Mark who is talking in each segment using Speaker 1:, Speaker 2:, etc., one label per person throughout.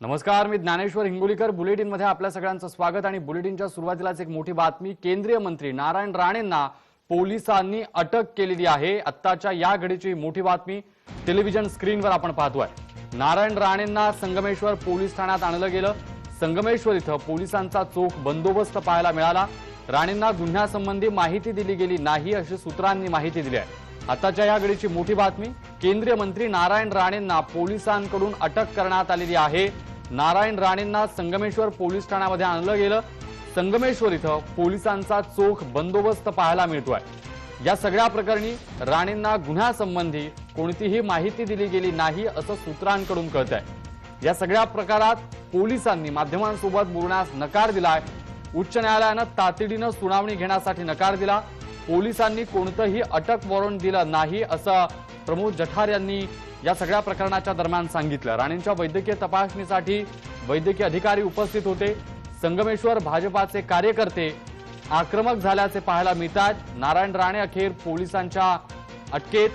Speaker 1: नमस्कार, मी ज्ञानेश्वर हिंगोलीकर. बुलेटिन मध्ये आपल्या सगळ्यांचं स्वागत. आणि बुलेटिनच्या सुरुवातीलाच एक मोठी बातमी. केंद्रीय मंत्री नारायण राणेंना पोलिसांनी अटक केलेली आहे. आत्ताच्या या घडीची मोठी बातमी टेलिव्हिजन स्क्रीनवर आपण पाहतोय. नारायण राणेंना संगमेश्वर पोलीस ठाण्यात आणलं गेलं. संगमेश्वर इथं पोलिसांचा चोख बंदोबस्त पाहायला मिळाला. राणेंना गुन्ह्यासंबंधी माहिती दिली गेली नाही अशी सूत्रांनी माहिती दिली आहे. आताच्या या घडीची मोठी बातमी. केंद्रीय मंत्री नारायण राणेंना पोलिसांकडून अटक करण्यात आलेली आहे. नारायण राणेंना संगमेश्वर पोलीस ठाण्यामध्ये आणलं गेलं. संगमेश्वर इथं पोलिसांचा चोख बंदोबस्त पाहायला मिळतोय. या सगळ्या प्रकरणी राणेंना गुन्ह्यासंबंधी कोणतीही माहिती दिली गेली नाही असं सूत्रांकडून कळतंय. या सगळ्या प्रकारात पोलिसांनी माध्यमांसोबत बोलण्यास नकार दिलाय. उच्च न्यायालयानं तातडीनं सुनावणी घेण्यासाठी नकार दिला. पोलिसांनी कोणतंही अटक वॉरंट दिलं नाही असं प्रमोद जठार यांनी या सगळ्या प्रकरणाच्या दरम्यान सांगितलं. राणेंच्या वैद्यकीय तपासणीसाठी वैद्यकीय अधिकारी उपस्थित होते. संगमेश्वर भाजपाचे कार्यकर्ते आक्रमक झाल्याचे पाहायला मिळतात. नारायण राणे अखेर पोलिसांच्या अटकेत.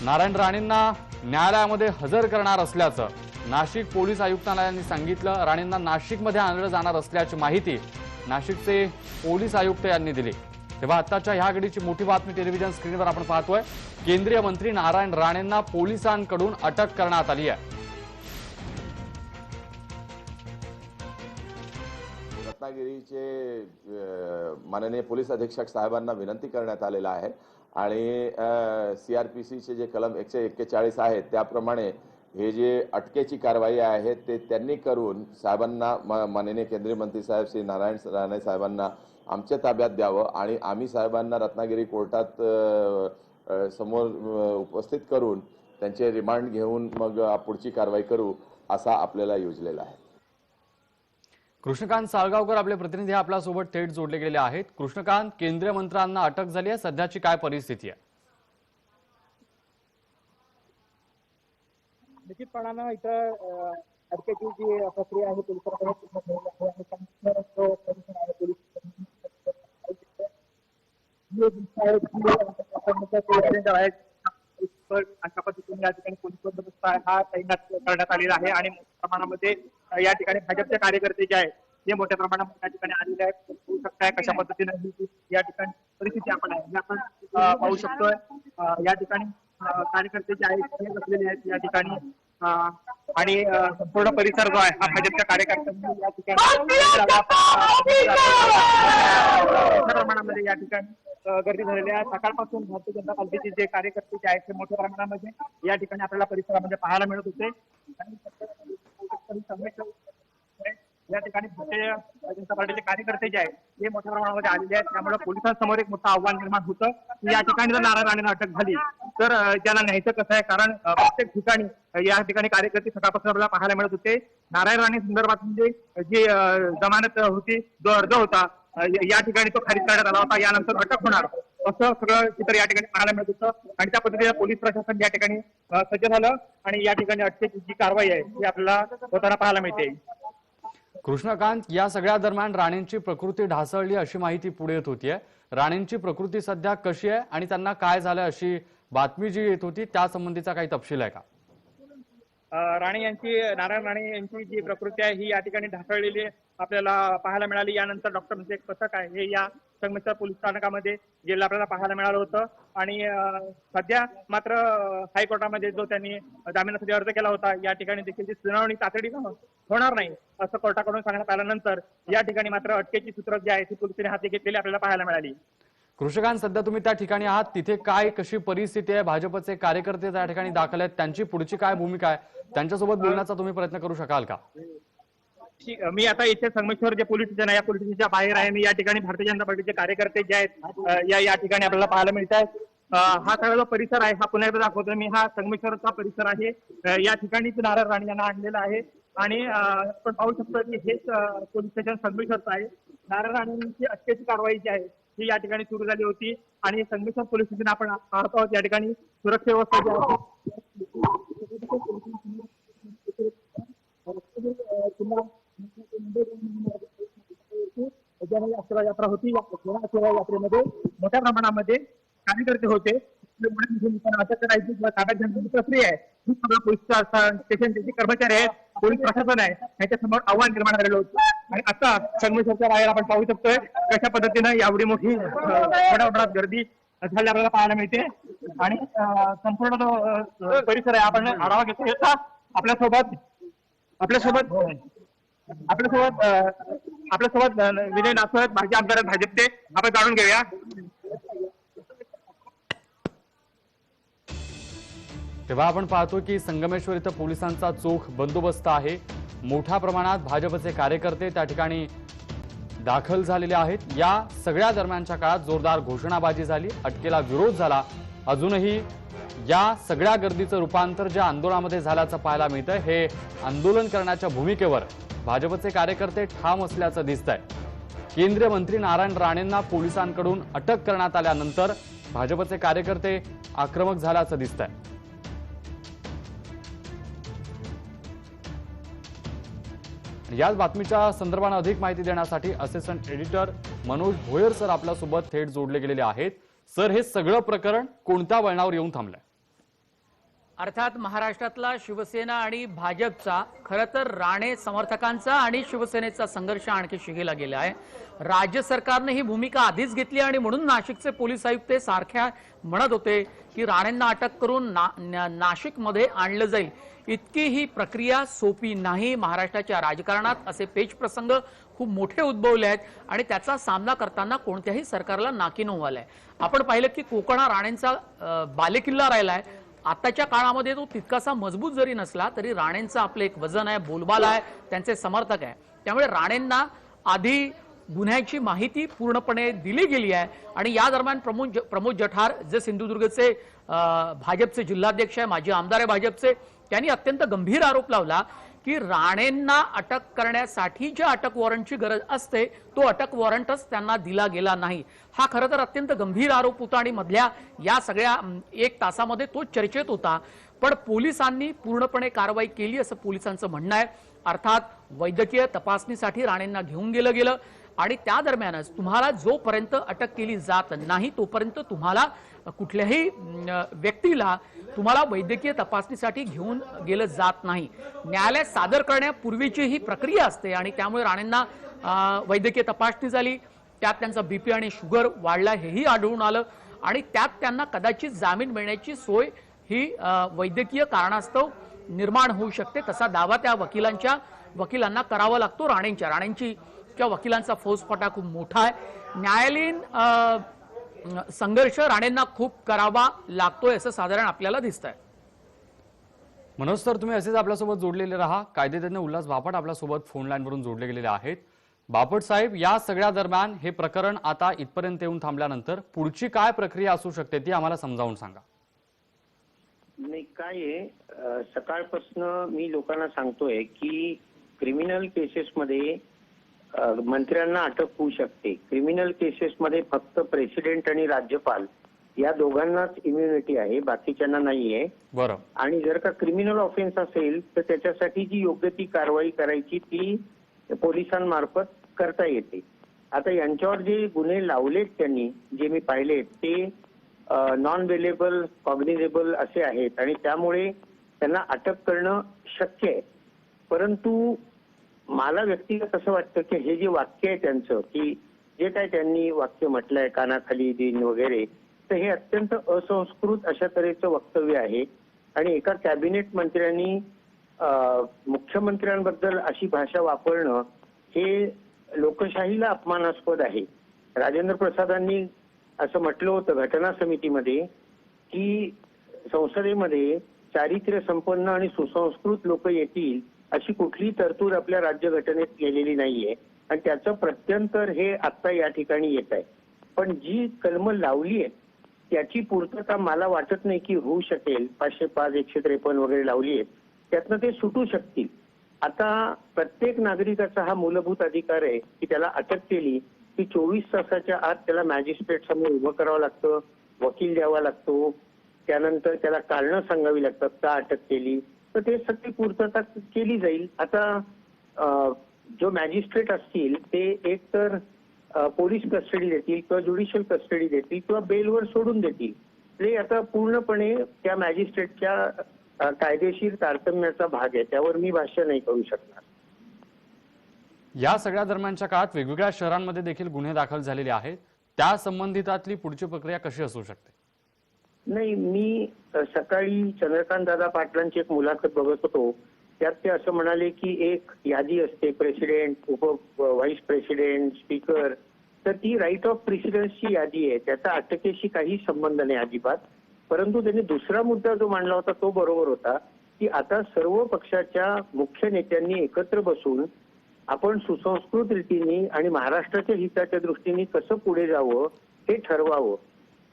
Speaker 1: नारायण राणेंना न्यायालयामध्ये हजर करणार असल्याचं नाशिक पोलीस आयुक्तालयाने सांगितलं. राणेंना नाशिकमध्ये आणलं जाणार असल्याची माहिती नाशिकचे पोलीस आयुक्त यांनी दिली. तेव्हा आताच्या ह्या घडीची मोठी बातमी टेलिव्हिजन स्क्रीनवर आपण पाहतोय. केंद्रीय मंत्री नारायण राणेंना पोलिसांकडून अटक करण्यात आली आहे.
Speaker 2: रत्नागिरीचे माननीय पोलीस अधीक्षक साहेबांना विनंती करण्यात आलेला आहे आणि सीआरपीसीचे जे कलम 141 आहेत त्याप्रमाणे हे जे अटकेची कारवाई आहे ते त्यांनी करून साहेबांना माननीय केंद्रीय मंत्री साहेब श्री नारायण राणे साहेबांना आमच्या ताब्यात द्यावं आणि आम्ही साहेबांना रत्नागिरी कोर्टात समोर उपस्थित करून त्यांचे रिमांड घेऊन मग पुढची कारवाई करू असा आपल्याला योजलेला आहे.
Speaker 1: कृष्णकांत साळगावकर आपले प्रतिनिधी आपल्यासोबत थेट जोडले गेले आहेत. कृष्णकांत, केंद्रीय मंत्र्यांना अटक झाली आहे, सध्याची काय परिस्थिती आहे?
Speaker 3: निश्चितपणानं इथं अटकेची जी प्रक्रिया आहे अशा पद्धतीने या ठिकाणी पोलीस बंदोबस्त हा तैनात करण्यात आलेला आहे आणि मोठ्या प्रमाणामध्ये या ठिकाणी भाजपचे कार्यकर्ते जे आहेत ते मोठ्या प्रमाणामध्ये या ठिकाणी आलेले आहेत. होऊ शकताय कशा पद्धतीने या ठिकाणी परिस्थिती आपण आहे आपण पाहू शकतोय. या ठिकाणी कार्यकर्ते जे आहेत ते बसलेले आहेत या ठिकाणी आणि संपूर्ण परिसर जो आहे हा भाजपच्या कार्यकर्त्यांनी या ठिकाणी प्रमाणामध्ये या ठिकाणी गर्दी झालेली आहे. सकाळपासून भारतीय जनता पार्टीचे जे कार्यकर्ते जे आहेत ते मोठ्या प्रमाणामध्ये या ठिकाणी आपल्याला परिसरामध्ये पाहायला मिळत होते. या ठिकाणी भारतीय जनता पार्टीचे कार्यकर्ते जे आहेत ते मोठ्या प्रमाणामध्ये आलेले आहेत. त्यामुळे पोलिसांसमोर एक मोठं आव्हान निर्माण होतं की या ठिकाणी जर नारायण राणेंना अटक झाली तर त्याला न्यायचं कसं आहे. कारण प्रत्येक ठिकाणी या ठिकाणी कार्यकर्ते सकाळपासून आपल्याला पाहायला मिळत होते. नारायण राणे संदर्भात म्हणजे जी जमानत होती, जो अर्ज होता या ठिकाणी तो खारिज करण्यात आला होता. यानंतर अटक होणार असं सगळं चित्र या ठिकाणी पाहायला मिळत होतं आणि त्या पद्धतीने पोलीस प्रशासन या ठिकाणी सज्ज झालं आणि या ठिकाणी अटकेची जी कारवाई आहे ती आपल्याला होताना पाहायला मिळते.
Speaker 1: कृष्णकांत, या सगळ्या दरम्यान राणेंची प्रकृती ढासळली अशी माहिती पुढे येत होतीये. राणेंची प्रकृती सध्या कशी आहे आणि त्यांना काय झालं अशी बातमी जी येत होती त्या संबंधीचा काही तपशील आहे का?
Speaker 3: नारायण राणे यांची जी प्रकृती आहे ही या ठिकाणी ढासळलेली आपल्याला पाहायला मिळाली. यानंतर डॉक्टरांचं एक पथक आहे हे या संगमेश्वर पोलीस स्थानकामध्ये गेलं आपल्याला पाहायला मिळालं होतं आणि सध्या मात्र हायकोर्टामध्ये जो त्यांनी जामिनासाठी अर्ज केला होता या ठिकाणी देखील ती सुनावणी तातडीनं होणार नाही असं कोर्टाकडून सांगण्यात आल्यानंतर या ठिकाणी मात्र अटकेची सूत्र जी आहे ती पोलिसांनी हाती घेतलेली आपल्याला पाहायला मिळाली.
Speaker 1: कृष्णकांत, सध्या तुम्ही त्या ठिकाणी आहात, तिथे काय कशी परिस्थिती आहे? भाजपचे कार्यकर्ते त्या ठिकाणी दाखल आहेत, त्यांची पुढची काय भूमिका आहे? त्यांच्यासोबत बोलण्याचा तुम्ही प्रयत्न करू शकाल का?
Speaker 3: मी आता इथे संगमेश्वर जे पोलीस स्टेशन आहे या पोलीस स्टेशनच्या बाहेर आहे. मी या ठिकाणी भारतीय जनता पार्टीचे कार्यकर्ते जे आहेत या ठिकाणी आपल्याला पाहायला मिळत आहेत. हा सगळा जो परिसर आहे हा पुन्हा एकदा दाखवतो मी. हा संगमेश्वरचा परिसर आहे. या ठिकाणीच नारायण राणे यांना आणलेला आहे आणि आपण पाहू शकतो की हेच पोलीस स्टेशन संगमेश्वरचं आहे. नारायण राणेंची अटकेची कारवाई जी आहे ही या ठिकाणी सुरू झाली होती आणि संगमेश्वर पोलीस स्टेशन आपण पाहत आहोत. या ठिकाणी सुरक्षा व्यवस्था जी आहे सेवा यात्रा होती. या सेवा यात्रेमध्ये मोठ्या प्रमाणामध्ये कार्यकर्ते होते. अटक करायची किंवा ताब्यात घेण्याची प्रक्रिया आहे खूप सगळं पोलीस स्टेशनचे जे कर्मचारी आहेत, पोलीस प्रशासन आहे, यांच्यासमोर आव्हान निर्माण झालेलं होतं. आणि आता संगमेश्वरच्या बाहेर आपण पाहू शकतोय कशा पद्धतीनं एवढी मोठी मोठ्या गर्दी झाली आपल्याला पाहायला मिळते. आणि संपूर्ण जो परिसर आहे आपण आढावा घेतो. याचा आपल्यासोबत विनय नासू आहेत, माजी आमदार आहेत भाजपचे. आपण जाणून घेऊया.
Speaker 1: तेव्हा आपण पाहतो की संगमेश्वर इथं पोलिसांचा चोख बंदोबस्त आहे. मोठ्या प्रमाणात भाजपचे कार्यकर्ते त्या ठिकाणी दाखल झालेले आहेत. या सगळ्या दरम्यानच्या काळात जोरदार घोषणाबाजी झाली, अटकेला विरोध झाला. अजूनही या सगळ्या गर्दीचं रूपांतर ज्या आंदोलनामध्ये झाल्याचं पाहायला मिळतंय. हे आंदोलन करण्याच्या भूमिकेवर भाजपचे कार्यकर्ते ठाम असल्याचं दिसतंय. केंद्रीय मंत्री नारायण राणेंना पोलिसांकडून अटक करण्यात आल्यानंतर भाजपचे कार्यकर्ते आक्रमक झाल्याचं दिसतंय. याच बातमीच्या संदर्भाने अधिक माहिती देण्यासाठी assistant editor Manoj Bhoyar sir आपल्यासोबत थेट जोडले गेलेले आहेत. सर, हे सगळं प्रकरण कोणत्या वळणावर येऊन थांबलंय?
Speaker 4: अर्थात महाराष्ट्रातला शिवसेना आणि भाजपचा, खरं तर राणे समर्थकांचा आणि शिवसेनेचा संघर्ष आणखी शिगेला गेला आहे. राज्य सरकारने ही भूमिका आधीच घेतली आणि म्हणून नाशिकचे पोलीस आयुक्त सारख्या म्हणत होते की राणेंना अटक करून नाशिकमध्ये आणलं जाईल. इतकी ही प्रक्रिया सोपी नाही. महाराष्ट्राच्या राजकारणात असे पेच प्रसंग खूप मोठे उद्भवले आहेत आणि त्याचा सामना करताना कोणत्याही सरकारला नाकीनऊ आलाय. आपण पाहिलं की कोकणा राणेंचा बालेकिल्ला राहिलाय. आताच्या काळामध्ये तो तितकासा मजबूत जरी नसला तरी राणेंचं आपलं एक वजन आहे, बोलबाला आहे, त्यांचे समर्थक आहे. त्यामुळे राणेंना आधी गुन्ह्याची माहिती पूर्णपणे दिली गेली आहे. आणि या दरम्यान प्रमोद जठार जे सिंधुदुर्गचे भाजपचे जिल्हाध्यक्ष आहे, माजी आमदार आहे भाजपचे, त्यांनी अत्यंत गंभीर आरोप लावला की राणेंना अटक करण्यासाठी ज्या अटक वॉरंटची गरज असते तो अटक वॉरंटच त्यांना दिला गेला नाही. हा खरं तर अत्यंत गंभीर आरोप होता आणि मधल्या या सगळ्या 1 तासामध्ये तो चर्चेत होता. पण पोलिसांनी पूर्णपणे कारवाई केली असं पोलिसांचं म्हणणं आहे. अर्थात वैद्यकीय तपासणीसाठी राणेंना घेऊन गेलं आणि त्या दरम्यानच तुम्हाला जोपर्यंत अटक केली जात नाही तोपर्यंत तुम्हाला कुठल्याही व्यक्तीला तुम्हाला वैद्यकीय तपासणीसाठी घेऊन गेलं जात नाही. न्यायालयात सादर करण्यापूर्वीची ही प्रक्रिया असते आणि त्यामुळे राणेंना वैद्यकीय तपासणी झाली. त्यात त्यांचा बीपी आणि शुगर वाढला हेही आढळून आलं आणि त्यात त्यांना कदाचित जामीन मिळण्याची सोय ही वैद्यकीय कारणास्तव निर्माण होऊ शकते. तसा दावा त्या वकिलांना करावा लागतो. राणेंची वकिलांचा फौजफाटा खूप मोठा आहे. न्यायालयीन संघर्ष राणेंना खूप करावा लागतोय असं साधारण आपल्याला दिसतंय.
Speaker 1: मनोज सर, तुम्ही असेच आपल्यासोबत जोडलेले राहा. कायदेतज्ञ उल्हास बापट आपल्यासोबत फोन लाईनवरून जोडले गेलेले आहेत. बापट साहेब, या सगळ्या दरम्यान हे प्रकरण आता इथपर्यंत येऊन थांबल्यानंतर पुढची काय प्रक्रिया असू शकते ती आम्हाला समजावून सांगा.
Speaker 5: नाही, काय आहे, सकाळपासून मी लोकांना सांगतोय की क्रिमिनल केसेसमध्ये मंत्र्यांना अटक होऊ शकते. क्रिमिनल केसेसमध्ये फक्त प्रेसिडेंट आणि राज्यपाल या दोघांनाच इम्युनिटी आहे, बाकीच्यांना नाहीये.
Speaker 1: बरं.
Speaker 5: आणि जर का क्रिमिनल ऑफेन्स असेल तर त्याच्यासाठी जी योग्य ती कारवाई करायची ती पोलिसांमार्फत करता येते. आता यांच्यावर जे गुन्हे लावलेत त्यांनी, जे मी पाहिलेत, ते नॉन बेलेबल, कॉग्निझेबल असे आहेत आणि त्यामुळे त्यांना अटक करणं शक्य आहे. परंतु मला व्यक्तिगत असं वाटतं की हे जे वाक्य आहे त्यांचं, की जे काय त्यांनी वाक्य म्हटलंय कानाखाली दिन वगैरे, तर हे अत्यंत असंस्कृत अशा तऱ्हेचं वक्तव्य आहे. आणि एका कॅबिनेट मंत्र्यांनी मुख्यमंत्र्यांबद्दल अशी भाषा वापरणं हे लोकशाहीला अपमानास्पद आहे. राजेंद्र प्रसादांनी असं म्हटलं होतं घटना समितीमध्ये की संसदेमध्ये चारित्र्य संपन्न आणि सुसंस्कृत लोक येतील अशी कुठलीही तरतूद आपल्या राज्यघटनेत केलेली नाहीये आणि त्याचं प्रत्यंतर हे आता या ठिकाणी येत आहे. पण जी कलमं लावली आहे त्याची पूर्तता मला वाटत नाही की होऊ शकेल. 505, 153 वगैरे लावली आहेत, त्यातनं ते सुटू शकतील. आता प्रत्येक नागरिकाचा हा मूलभूत अधिकार आहे की त्याला अटक केली की 24 तासाच्या आत त्याला मॅजिस्ट्रेट समोर उभं करावं लागतं, वकील द्यावा लागतो, त्यानंतर त्याला कारणं सांगावी लागतात का अटक केली, तर ते सगळी पूर्तता केली जाईल. आता जो मॅजिस्ट्रेट असतील ते एक तर पोलीस कस्टडी देतील किंवा ज्युडिशियल कस्टडी देतील किंवा बेलवर सोडून देतील. ते आता पूर्णपणे त्या मॅजिस्ट्रेटच्या कायदेशीर तारतम्याचा भाग आहे, त्यावर मी भाष्य नाही करू शकणार.
Speaker 1: या सगळ्या दरम्यानच्या काळात वेगवेगळ्या शहरांमध्ये देखील गुन्हे दाखल झालेले आहेत. त्या संबंधितातली पुढची प्रक्रिया कशी असू शकते?
Speaker 5: नाही, मी सकाळी चंद्रकांत दादा पाटलांची एक मुलाखत बघत होतो. त्यात ते असं म्हणाले की एक यादी असते, प्रेसिडेंट, व्हाईस प्रेसिडेंट, स्पीकर. तर ती राईट ऑफ प्रेसिडेंटची यादी आहे, त्याचा अटकेशी काही संबंध नाही अजिबात. परंतु त्यांनी दुसरा मुद्दा जो मांडला होता तो बरोबर होता की आता सर्व पक्षाच्या मुख्य नेत्यांनी एकत्र बसून आपण सुसंस्कृत रीतीने आणि महाराष्ट्राच्या हिताच्या दृष्टीने कसं पुढे जावं हे ठरवावं.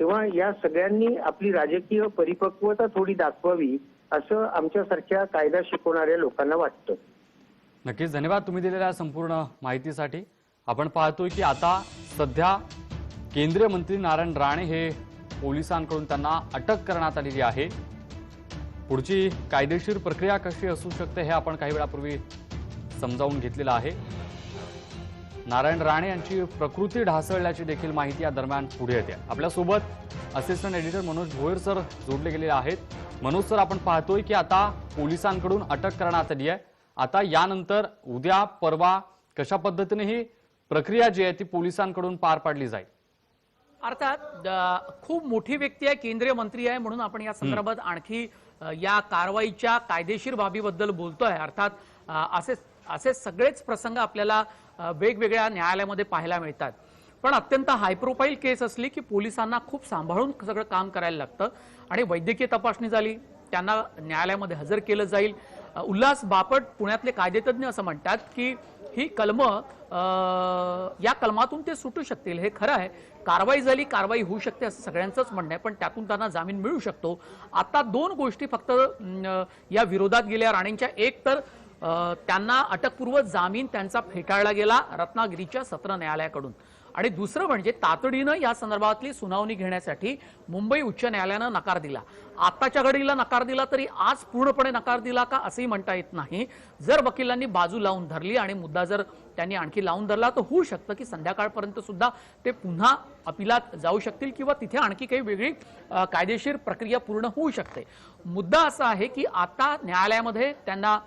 Speaker 5: तेव्हा या सगळ्यांनी आपली राजकीय परिपक्वता थोडी दाखवावी असं आमच्यासारख्या कायदा शिकवणाऱ्या लोकांना वाटतं.
Speaker 1: नक्कीच धन्यवाद तुम्ही दिलेल्या संपूर्ण माहितीसाठी. आपण पाहतोय की आता सध्या केंद्रीय मंत्री नारायण राणे हे पोलिसांकडून त्यांना अटक करण्यात आलेली आहे. पुढची कायदेशीर प्रक्रिया कशी असू शकते हे आपण काही वेळापूर्वी समजावून घेतलेलं आहे. नारायण राणे यांची प्रकृती ढासळल्याची देखील माहिती या दरम्यान पुढे येते. आपल्यासोबत assistant editor Manoj Bhoyar sir जोडले गेलेले आहेत. मनोज सर, आपण पाहतोय की आता पोलिसांकडून अटक करण्यात आली आहे. आता यानंतर उद्या परवा कशा पद्धतीने ही प्रक्रिया जी आहे ती पोलिसांकडून पार पाडली जाईल?
Speaker 4: अर्थात खूप मोठी व्यक्ती आहे, केंद्रीय मंत्री आहे, म्हणून आपण या संदर्भात आणखी या कारवाईच्या कायदेशीर बाबीबद्दल बोलतोय. अर्थात असे सगळेच प्रसंग आपल्याला वेगवेगळ्या न्यायालयामध्ये पाहायला मिळतात. पण अत्यंत हाय प्रोफाईल केस असली की पोलिसांना खूप सांभाळून सगळं काम करायला लागतं आणि वैद्यकीय तपासणी झाली, त्यांना न्यायालयामध्ये हजर केलं जाईल. उल्हास बापट पुण्यातले कायदेतज्ञ असं म्हणतात की ही कलम या कलमातून ते सुटू शकतील. हे खरं आहे, कारवाई झाली, कारवाई होऊ शकते असं सगळ्यांचंच म्हणणं आहे, पण त्यातून त्यांना जामीन मिळू शकतो. आता दोन गोष्टी फक्त या विरोधात गेल्या राणेंच्या. एक तर त्यांना अटकपूर्व जामीन त्यांचा फेटाळला गेला रत्नागिरीच्या सत्र न्यायालयाकडून, आणि दुसरं म्हणजे तातडीनं या संदर्भातली सुनावणी घेण्यासाठी मुंबई उच्च न्यायालयानं नकार दिला. आताच्या घडीला नकार दिला तरी आज पूर्णपणे नकार दिला का असंही म्हणता येत नाही. जर वकिलांनी बाजू लावून धरली आणि मुद्दा जर त्यांनी आणखी लावून धरला तर होऊ शकतं की संध्याकाळपर्यंत सुद्धा ते पुन्हा अपिलात जाऊ शकतील किंवा तिथे आणखी काही वेगळी कायदेशीर प्रक्रिया पूर्ण होऊ शकते. मुद्दा असा आहे की आता न्यायालयामध्ये त्यांना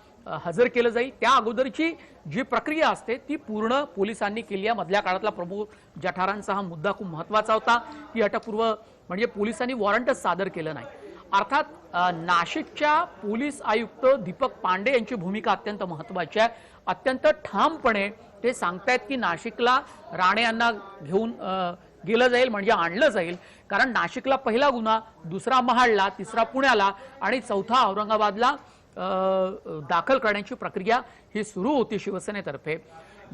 Speaker 4: हजर केलं जाईल. त्या अगोदरची जी प्रक्रिया असते ती पूर्ण पोलिसांनी केली आहे. मधल्या काळातला प्रभू जठारांचा हा मुद्दा खूप महत्वाचा होता की अटकपूर्व म्हणजे पोलिसांनी वॉरंटच सादर केलं नाही. अर्थात नाशिकच्या पोलीस आयुक्त दीपक पांडे यांची भूमिका अत्यंत महत्वाची आहे. अत्यंत ठामपणे ते सांगतायत की नाशिकला राणे यांना घेऊन गेलं जाईल, म्हणजे आणलं जाईल. कारण नाशिकला पहिला गुन्हा, दुसरा महाडला, तिसरा पुण्याला आणि चौथा औरंगाबादला दाखल करण्याची प्रक्रिया ही सुरू होती शिवसेनेतर्फे.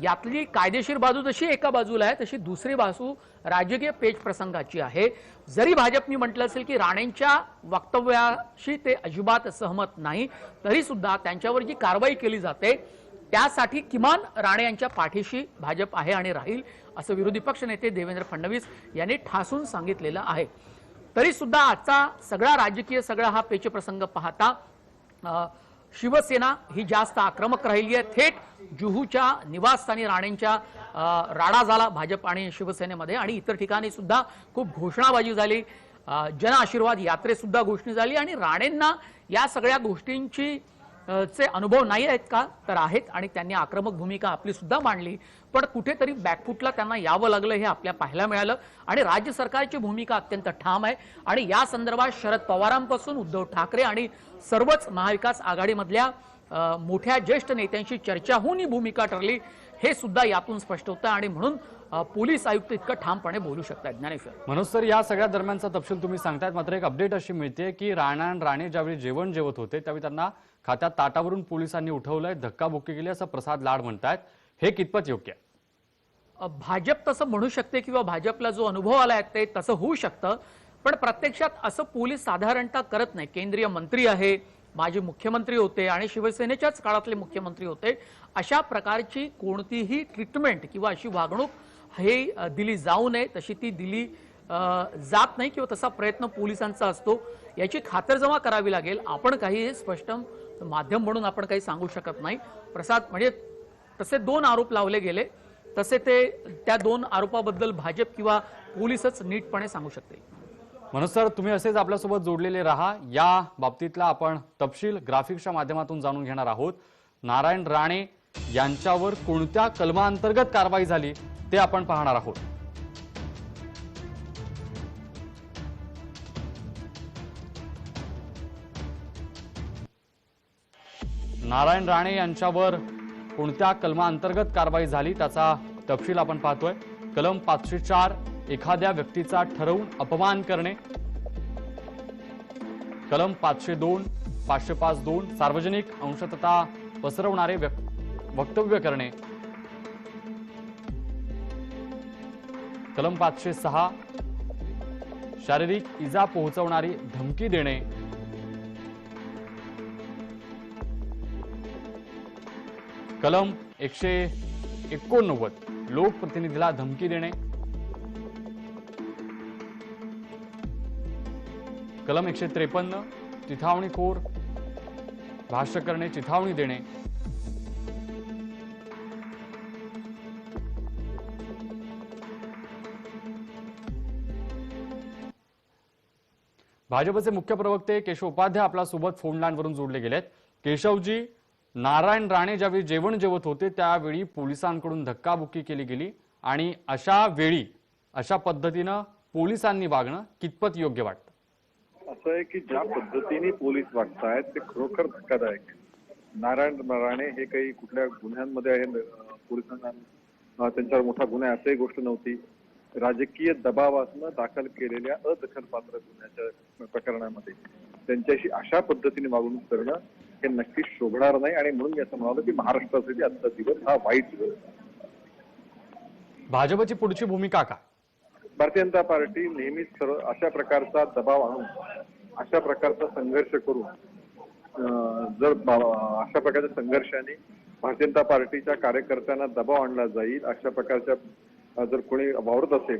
Speaker 4: यातली कायदेशीर बाजू जशी एका बाजूला आहे तशी दुसरी बाजू राजकीय पेच प्रसंगाची आहे. जरी भाजपने म्हटलं असेल की राणेंच्या वक्तव्याशी ते अजिबात सहमत नाही, तरी सुद्धा त्यांच्यावर जी कारवाई केली जाते त्यासाठी किमान राणे यांच्या पाठीशी भाजप आहे आणि राहील असं विरोधी पक्षनेते देवेंद्र फडणवीस यांनी ठासून सांगितलेलं आहे. तरी सुद्धा आजचा सगळा राजकीय सगळा हा पेच प्रसंग पाहता शिवसेना ही जास्त आक्रमक राहिली आहे. थेट जुहूच्या निवासस्थानी राणेंच्या राडा झाला भाजप आणि शिवसेनेमध्ये, आणि इतर ठिकाणी सुद्धा खूप घोषणाबाजी झाली. जन आशीर्वाद यात्रेत सुद्धा घोषणा झाली, आणि राणेंना या सगळ्या गोष्टींची चे अनुभव नाही आहेत का, तर आहेत, आणि त्यांनी आक्रमक भूमिका आपली सुद्धा मांडली. पण कुठेतरी बॅकफुटला त्यांना यावं लागलं हे आपल्या पाहायला मिळालं. आणि राज्य सरकारची भूमिका अत्यंत ठाम आहे, आणि या संदर्भात शरद पवारांपासून उद्धव ठाकरे आणि सर्वच महाविकास आघाडीमधल्या मोठ्या ज्येष्ठ नेत्यांशी चर्चा होऊन ही भूमिका ठरली हे सुद्धा यातून स्पष्ट होतं. आणि म्हणून पोलीस आयुक्त इतकं ठामपणे बोलू शकतात. ज्ञानेश्वर.
Speaker 1: मनोज सर, या सगळ्या दरम्यानचा तपशील तुम्ही सांगतायत, मात्र एक अपडेट अशी मिळते की राणे ज्यावेळी जेवण जेवत होते त्यावेळी त्यांना खात्यात ताटावरून पोलिसांनी उठवलंय, धक्काबुक्की केली असं प्रसाद लाड म्हणतायत. हे कितपत योग्य आहे?
Speaker 4: भाजप तसं म्हणू शकते किंवा भाजपला जो अनुभव आलाय ते तसं होऊ शकतं, पण प्रत्यक्षात असं पोलीस साधारणतः करत नाही. केंद्रीय मंत्री आहे, माजी मुख्यमंत्री होते आणि शिवसेनेच्याच काळातले मुख्यमंत्री होते. अशा प्रकारची कोणतीही ट्रीटमेंट किंवा अशी वागणूक हे दिली जाऊ नये, तशी ती दिली जात नाही किंवा तसा प्रयत्न पोलिसांचा असतो. याची खातरजमा करावी लागेल. आपण काही स्पष्ट माध्यम म्हणून आपण काही सांगू शकत नाही. प्रसाद म्हणजे तसे 2 आरोप लावले गेले, तसे ते त्या 2 आरोपाबद्दल भाजप किंवा पोलीसच नीटपणे सांगू शकतील.
Speaker 1: मनोज सर, तुम्ही असेच आपल्यासोबत जोडलेले राहा. या बाबतीतला आपण तपशील ग्राफिक्सच्या माध्यमातून जाणून घेणार आहोत. नारायण राणे यांच्यावर कोणत्या कलमांतर्गत कारवाई झाली ते आपण पाहणार आहोत. नारायण राणे यांच्यावर कोणत्या कलमांतर्गत कारवाई झाली त्याचा तपशील आपण पाहतोय. कलम 504 एखाद्या व्यक्तीचा ठरवून अपमान करणे, कलम 502 505(2) सार्वजनिक अंशतता पसरवणारे वक्तव्य करणे, कलम 506 शारीरिक इजा पोहोचवणारी धमकी देणे, कलम 189 लोकप्रतिनिधीला धमकी देणे, कलम 153 चिथावणीखोर भाष्य करणे, चिथावणी देणे, भाजपचे मुख्य प्रवक्ते केशव उपाध्याय आपल्या सोबत फोन लाईनवरून जोडले गेलेत. केशवजी, नारायण राणे ज्यावेळी जेवण जेवत होते त्यावेळी पोलिसांकडून धक्काबुक्की केली गेली आणि अशा वेळी अशा पद्धतीनं पोलिसांनी वागणं कितपत योग्य वाटतं?
Speaker 6: असं आहे की ज्या पद्धतीने पोलीस वागतायत ते खरोखर धक्कादायक आहे. नारायण राणे हे काही कुठल्या गुन्ह्यांमध्ये आहे, पोलिसांना त्यांच्यावर मोठा गुन्हा आहे असंही गोष्ट नव्हती. राजकीय दबावातनं दाखल केलेल्या अदखलपात्र गुन्ह्याच्या प्रकरणामध्ये त्यांच्याशी अशा पद्धतीने वागणूक करणं हे नक्कीच शोभणार नाही आणि म्हणून मी असं म्हणालो की महाराष्ट्रासाठी आजचा दिवस हा वाईट दिवस.
Speaker 1: भाजपची पुढची भूमिका काय?
Speaker 6: भारतीय जनता पार्टी नेहमीच अशा प्रकारचा दबाव आणून अशा प्रकारचा संघर्ष करून जर अशा प्रकारच्या संघर्षाने भारतीय जनता पार्टीच्या कार्यकर्त्यांना दबाव आणला जाईल अशा प्रकारच्या जर कोणी वावरत असेल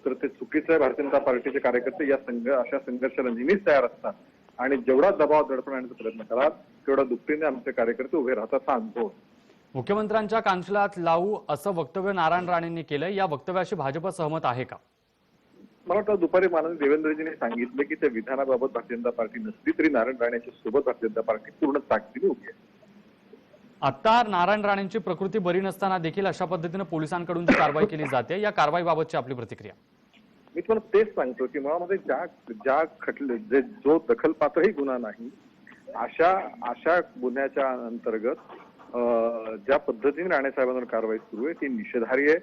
Speaker 6: तर ते चुकीचं आहे. भारतीय जनता पार्टीचे कार्यकर्ते या अशा संघर्षाला नेहमीच तयार असतात आणि जेवढा दबाव दडपण आणण्याचा प्रयत्न कराल तेवढा दुपटीने आमचे कार्यकर्ते उभे राहतात हा अनुभव.
Speaker 1: मुख्यमंत्र्यांच्या कांचल्यात लावू असं वक्तव्य नारायण राणेंनी केलंय. या वक्तव्याशी भाजप सहमत आहे का?
Speaker 6: मला वाटतं दुपारी माननीय देवेंद्रजींनी सांगितलं की त्या विधानाबाबत भारतीय जनता पार्टी नसली तरी नारायण राणेच्या सोबत भारतीय जनता पार्टी पूर्ण ताकदीने उभी आहे.
Speaker 1: आता नारायण राणेंची प्रकृती बरी नसताना देखील अशा पद्धतीने पोलिसांकडून जी कारवाई केली जाते, या कारवाईबाबतची आपली प्रतिक्रिया?
Speaker 6: मी तुम्हाला तेच सांगतो की मुळामध्ये ज्या खटले जो दखलपात्रही गुन्हा नाही अशा गुन्ह्याच्या अंतर्गत ज्या पद्धतीने राणे साहेबांवर कारवाई सुरू आहे ती निषेधार्ह आहे.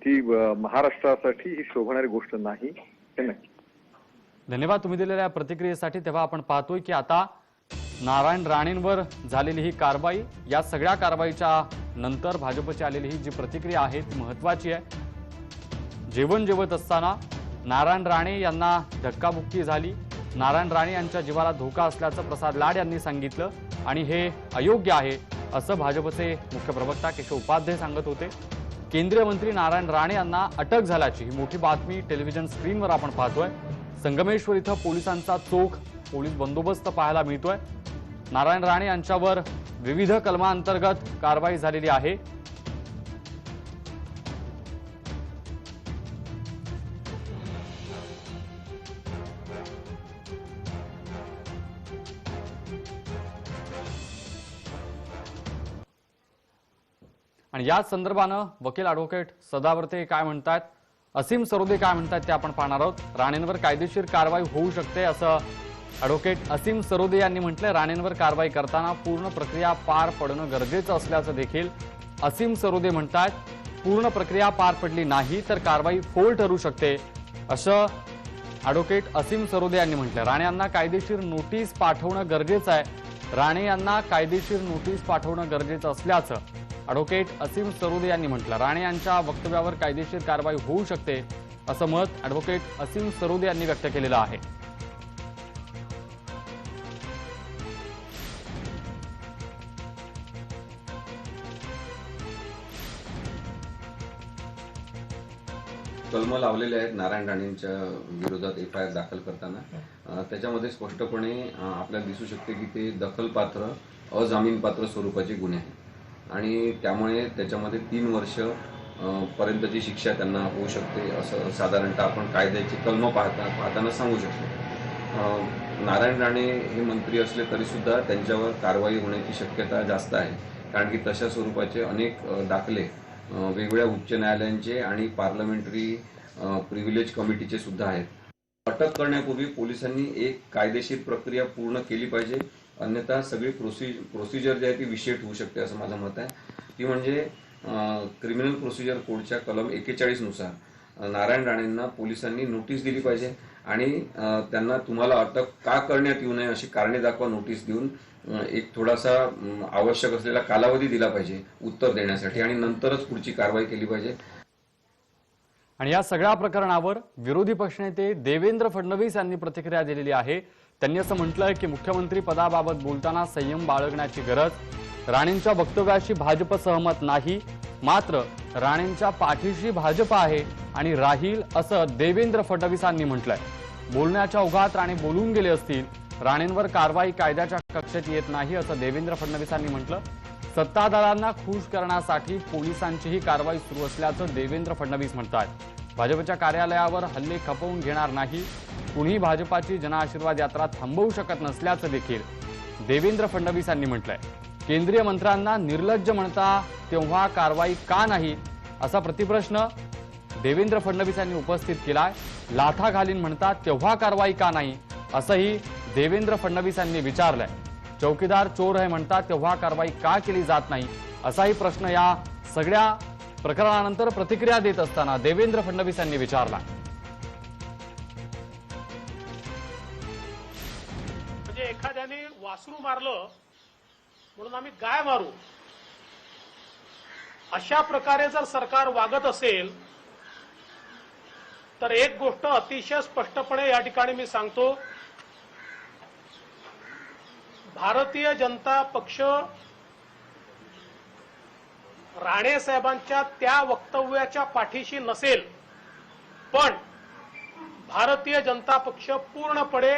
Speaker 6: ती महाराष्ट्रासाठी ही शोभणारी गोष्ट नाही हे नक्की.
Speaker 1: धन्यवाद तुम्ही दिलेल्या प्रतिक्रियेसाठी. तेव्हा आपण पाहतोय की आता नारायण राणेंवर झालेली ही कारवाई, या सगळ्या कारवाईच्या नंतर भाजपची आलेली ही जी प्रतिक्रिया आहे ती महत्वाची आहे. जेवण जेवत असताना नारायण राणे यांना धक्काबुक्की झाली. नारायण राणे यांच्या जीवाला धोका असल्याचं प्रसाद लाड यांनी सांगितलं आणि हे अयोग्य आहे असं भाजपचे मुख्य प्रवक्ता केशव उपाध्याय सांगत होते. केंद्रीय मंत्री नारायण राणे यांना अटक झाल्याची ही मोठी बातमी टेलिव्हिजन स्क्रीनवर आपण पाहतोय. संगमेश्वर इथं पोलिसांचा चोख पोलीस बंदोबस्त पाहायला मिळतोय. नारायण राणे यांच्यावर विविध कलमांतर्गत कारवाई झालेली आहे. आणि याच संदर्भानं वकील ॲडव्होकेट सदावर्ते काय म्हणतात, असीम सरोदे काय म्हणतात ते आपण पाहणार आहोत. राणेंवर कायदेशीर कारवाई होऊ शकते असं ॲडव्होकेट असीम सरोदे यांनी म्हटलंय. राणेंवर कारवाई करताना पूर्ण प्रक्रिया पार पडणं गरजेचं असल्याचं देखील असीम सरोदे म्हणतात. पूर्ण प्रक्रिया पार पडली नाही तर कारवाई फोल ठरू शकते असं ॲडव्होकेट असीम सरोदे यांनी म्हटलं. राणे यांना कायदेशीर नोटीस पाठवणं गरजेचं आहे. राणे यांना कायदेशीर नोटीस पाठवणं गरजेचं असल्याचं ॲडव्होकेट असीम सरोदे यांनी म्हटलं. राणे यांच्या वक्तव्यावर कायदेशीर कारवाई होऊ शकते असं मत ॲडव्होकेट असीम सरोदे यांनी व्यक्त केलेलं आहे.
Speaker 7: कलम लावलेले आहेत नारायण राणेंच्या विरोधात FIR दाखल करताना. त्याच्यामध्ये स्पष्टपणे आपल्याला दिसू शकते की ते दखलपात्र अजामीनपात्र स्वरूपाचे गुन्हे आहेत आणि त्यामुळे त्याच्यामध्ये 3 वर्ष पर्यंतची शिक्षा त्यांना होऊ शकते असं साधारणतः आपण कायद्याची कलमं पाहताना सांगू शकतो. नारायण राणे हे मंत्री असले तरी सुद्धा त्यांच्यावर कारवाई होण्याची शक्यता जास्त आहे, कारण की तशा स्वरूपाचे अनेक दाखले वेगवेगळ्या उच्च न्यायालयांचे आणि पार्लमेंटरी प्रिव्हिलेज कमिटीचे सुद्धा आहेत. अटक करण्यापूर्वी पोलिसांनी एक कायदेशीर प्रक्रिया पूर्ण केली पाहिजे, अन्यथा सगळी प्रोसिजर जी आहे ती विषेट होऊ शकते असं माझं मत आहे. ती म्हणजे क्रिमिनल प्रोसिजर कोडच्या कलम 41 नुसार नारायण राणेंना पोलिसांनी नोटीस दिली पाहिजे आणि त्यांना तुम्हाला अटक का करण्यात येऊ नये अशी कारणे दाखवा नोटीस देऊन एक थोडासा आवश्यक असलेला कालावधी दिला पाहिजे उत्तर देण्यासाठी आणि नंतरच पुढची कारवाई केली पाहिजे.
Speaker 1: आणि या सगळ्या प्रकरणावर विरोधी पक्षनेते देवेंद्र फडणवीस यांनी प्रतिक्रिया दिलेली आहे. त्यांनी असं म्हटलंय की मुख्यमंत्री पदाबाबत बोलताना संयम बाळगण्याची गरज. राणेंच्या वक्तव्याशी भाजप सहमत नाही, मात्र राणेंच्या पाठीशी भाजप आहे आणि राहील असं देवेंद्र फडणवीसांनी म्हटलंय. बोलण्याच्या ओघात राणे बोलून गेले असतील, राणेंवर कारवाई कायद्याच्या कक्षेत येत नाही असं देवेंद्र फडणवीसांनी म्हटलं. सत्ताधाऱ्यांना खुश करण्यासाठी पोलिसांचीही कारवाई सुरू असल्याचं देवेंद्र फडणवीस म्हणतात. भाजपच्या कार्यालयावर हल्ले खपवून घेणार नाही, कुणी भाजपाची जनआशीर्वाद यात्रा थांबवू शकत नसल्याचं देखील देवेंद्र फडणवीसांनी म्हटलंय. केंद्रीय मंत्र्यांना निर्लज्ज म्हणता तेव्हा कारवाई का नाही असा प्रतिप्रश्न देवेंद्र फडणवीसांनी उपस्थित केलाय. लाथा घालीन म्हणतात तेव्हा कारवाई का नाही असंही देवेंद्र फडणवीसांनी विचारलंय. चौकीदार चोर आहे म्हणतात तेव्हा कारवाई का केली जात नाही असाही प्रश्न या सगळ्या प्रकरणानंतर प्रतिक्रिया देत असताना देवेंद्र फडणवीसांनी विचारला.
Speaker 8: म्हणजे एखाद्याने वासरू मारलं म्हणून आम्ही गाय मारू, अशा प्रकारे जर सरकार वागत असेल तर एक गोष्ट अतिशय स्पष्टपणे या ठिकाणी मी सांगतो, भारतीय जनता पक्ष राणे साहेबांच्या त्या वक्तव्याच्या पाठीशी नसेल, पण भारतीय जनता पक्ष पूर्णपणे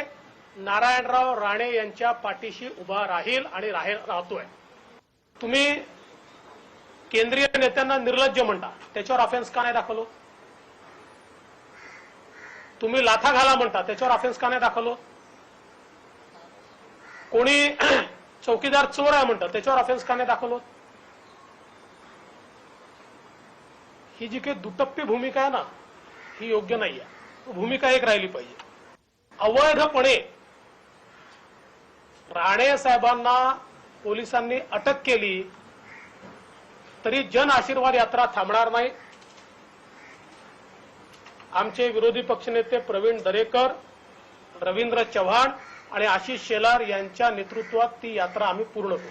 Speaker 8: नारायणराव राणे यांच्या पाठीशी उभा राहील आणि राहतोय. तुम्ही केंद्रीय नेत्यांना निर्लज्ज म्हणता, त्याच्यावर ऑफेन्स का नाही दाखवलो? तुम्ही लाथा घाला म्हणता, त्याच्यावर ऑफेन्स का नाही दाखवलो? कोणी चौकीदार चोर आहे म्हणतात, त्याच्यावर ऑफेन्स का नाही दाखवलो? ही जी काही दुटप्पी भूमिका आहे ना, ही योग्य नाही आहे. भूमिका एक राहिली पाहिजे. अवैधपणे राणे साहेबांना पोलिसांनी अटक केली तरी जन आशीर्वाद यात्रा थांबणार नाही. आमचे विरोधी पक्षनेते प्रवीण दरेकर, रवींद्र चव्हाण आणि आशिष शेलार यांच्या नेतृत्वात ती यात्रा आम्ही पूर्ण करू.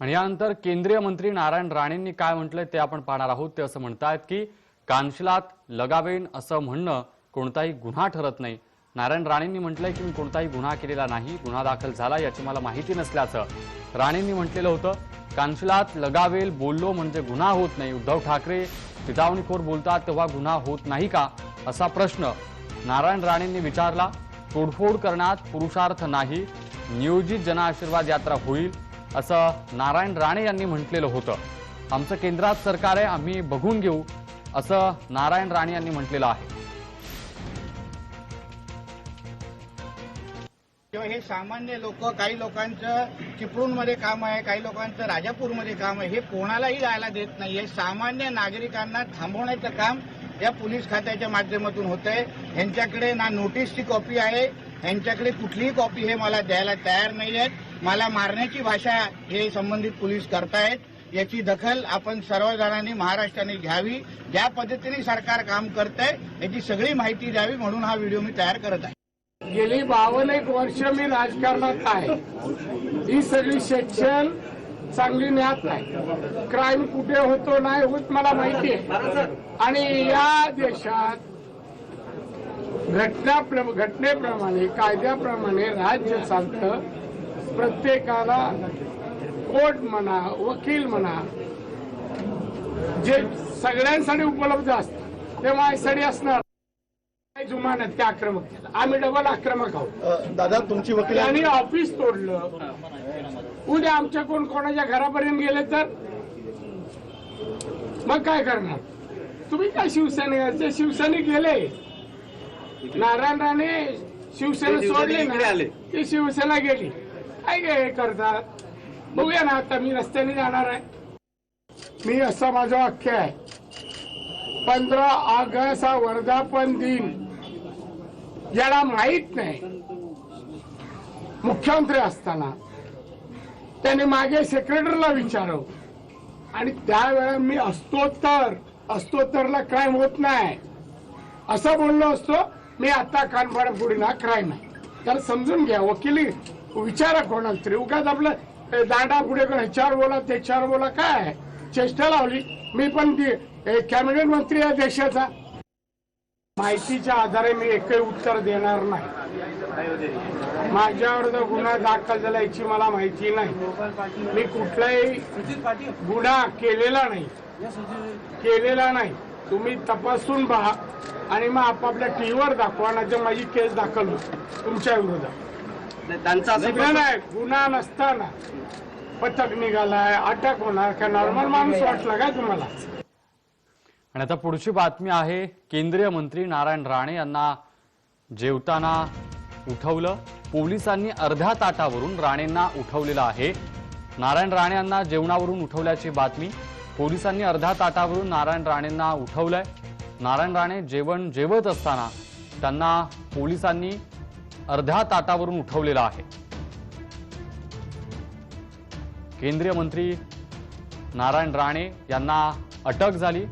Speaker 1: आणि यानंतर केंद्रीय मंत्री नारायण राणेंनी काय म्हटलंय ते आपण पाहणार आहोत. ते असं म्हणतात की कानशिलात लगावेन असं म्हणणं कोणताही गुन्हा ठरत नाही. नारायण राणेंनी म्हटलंय की मी कोणताही गुन्हा केलेला नाही, गुन्हा दाखल झाला याची मला माहिती नसल्याचं राणेंनी म्हटलेलं होतं. कानशिलात लगावेल बोललो म्हणजे गुन्हा होत नाही. उद्धव ठाकरे चिथावणीखोर बोलतात तेव्हा गुन्हा होत नाही का असा प्रश्न नारायण राणेंनी विचारला. तोडफोड करण्यात पुरुषार्थ नाही, नियोजित जनआशीर्वाद यात्रा होईल असं नारायण राणे यांनी म्हटलेलं होतं. आमचं केंद्रात सरकार आहे, आम्ही बघून घेऊ असं नारायण राणे यांनी म्हटलेलं आहे.
Speaker 9: हे सामान्य लोक, काही लोकांचं चिपळूणमध्ये काम आहे, काही लोकांचं राजापूरमध्ये काम आहे, हे कोणालाही जायला देत नाहीये. सामान्य नागरिकांना थांबवण्याचं काम या पोलीस खात्याच्या माध्यमातून होत आहे. यांच्याकडे ना नोटीसची कॉपी आहे, यांच्याकडे कुठलीही कॉपी हे मला द्यायला तयार नाही आहेत. मला मारण्याची भाषा हे संबंधित पोलीस करतायत. याची दखल आपण सर्वजणांनी महाराष्ट्राने घ्यावी. ज्या पद्धतीने सरकार काम करतंय याची सगळी माहिती द्यावी, म्हणून हा व्हिडिओ मी तयार करत आहे.
Speaker 10: गेली 52 वर्ष मी राजकारणात आहे. ही सगळी सेक्शन चांगली ज्ञात नाही. क्राईम कुठे होतो नाही होत मला माहिती आहे. आणि या देशात घटनेप्रमाणे कायद्याप्रमाणे राज्य चालतं. प्रत्येकाला कोर्ट म्हणा, वकील म्हणा, जे सगळ्यांसाठी उपलब्ध असतात ते माझ्यासाठी असणार. जुमानत त्या आक्रमक केलं, आम्ही डबल आक्रमक आहोत.
Speaker 9: दादा तुमची वकील
Speaker 10: आणि ऑफिस तोडलं. उद्या आमच्या कोणाच्या घरापर्यंत गेले तर मग काय करणार तुम्ही? काय शिवसेनेचे शिवसैनिक गेले, नारायण राणे शिवसेना सोडली ना, ती शिवसेना गेली. काय हे करतात बघूया ना. आता मी रस्त्याने जाणार आहे. मी असं माझं वाक्य आहे, 15 ऑगस्ट हा वर्धापन दिन ज्याला माहीत नाही, मुख्यमंत्री असताना त्याने मागे सेक्रेटरीला विचारलं आणि त्यावेळेला मी असतो तरला क्राईम होत नाही असं बोललो असतो. मी आता कानफाड पुढे क्राईम आहे, त्याला समजून घ्या. वकिली विचारा कोणाला तरी. उगाच आपलं दांडा पुढे ह्याच्यावर बोला त्याच्यावर बोला, काय चेष्टा लावली. मी पण कॅबिनेट मंत्री आहे देशाचा. माहितीच्या आधारे मी एकही उत्तर देणार नाही. माझ्यावर जर गुन्हा दाखल झाला याची मला माहिती नाही. मी कुठलाही गुन्हा केलेला नाही. तुम्ही तपासून पहा आणि मग आपापल्या टीव्हीवर दाखवा, नाही माझी केस दाखल होईल तुमच्या विरोधात. नाही, गुन्हा नसताना पथक निघालाय, अटक होणार का? नॉर्मल माणूस वाटला का तुम्हाला?
Speaker 1: आणि आता पुढची बातमी आहे, केंद्रीय मंत्री नारायण राणे यांना जेवताना उठवलं. पोलिसांनी अर्ध्या ताटावरून राणेंना उठवलेलं आहे. नारायण राणे यांना जेवणावरून उठवल्याची बातमी. पोलिसांनी अर्ध्या ताटावरून नारायण राणेंना उठवलंय. नारायण राणे जेवण जेवत असताना त्यांना पोलिसांनी अर्ध्या ताटावरून उठवलेलं आहे. केंद्रीय मंत्री नारायण राणे यांना अटक झाली.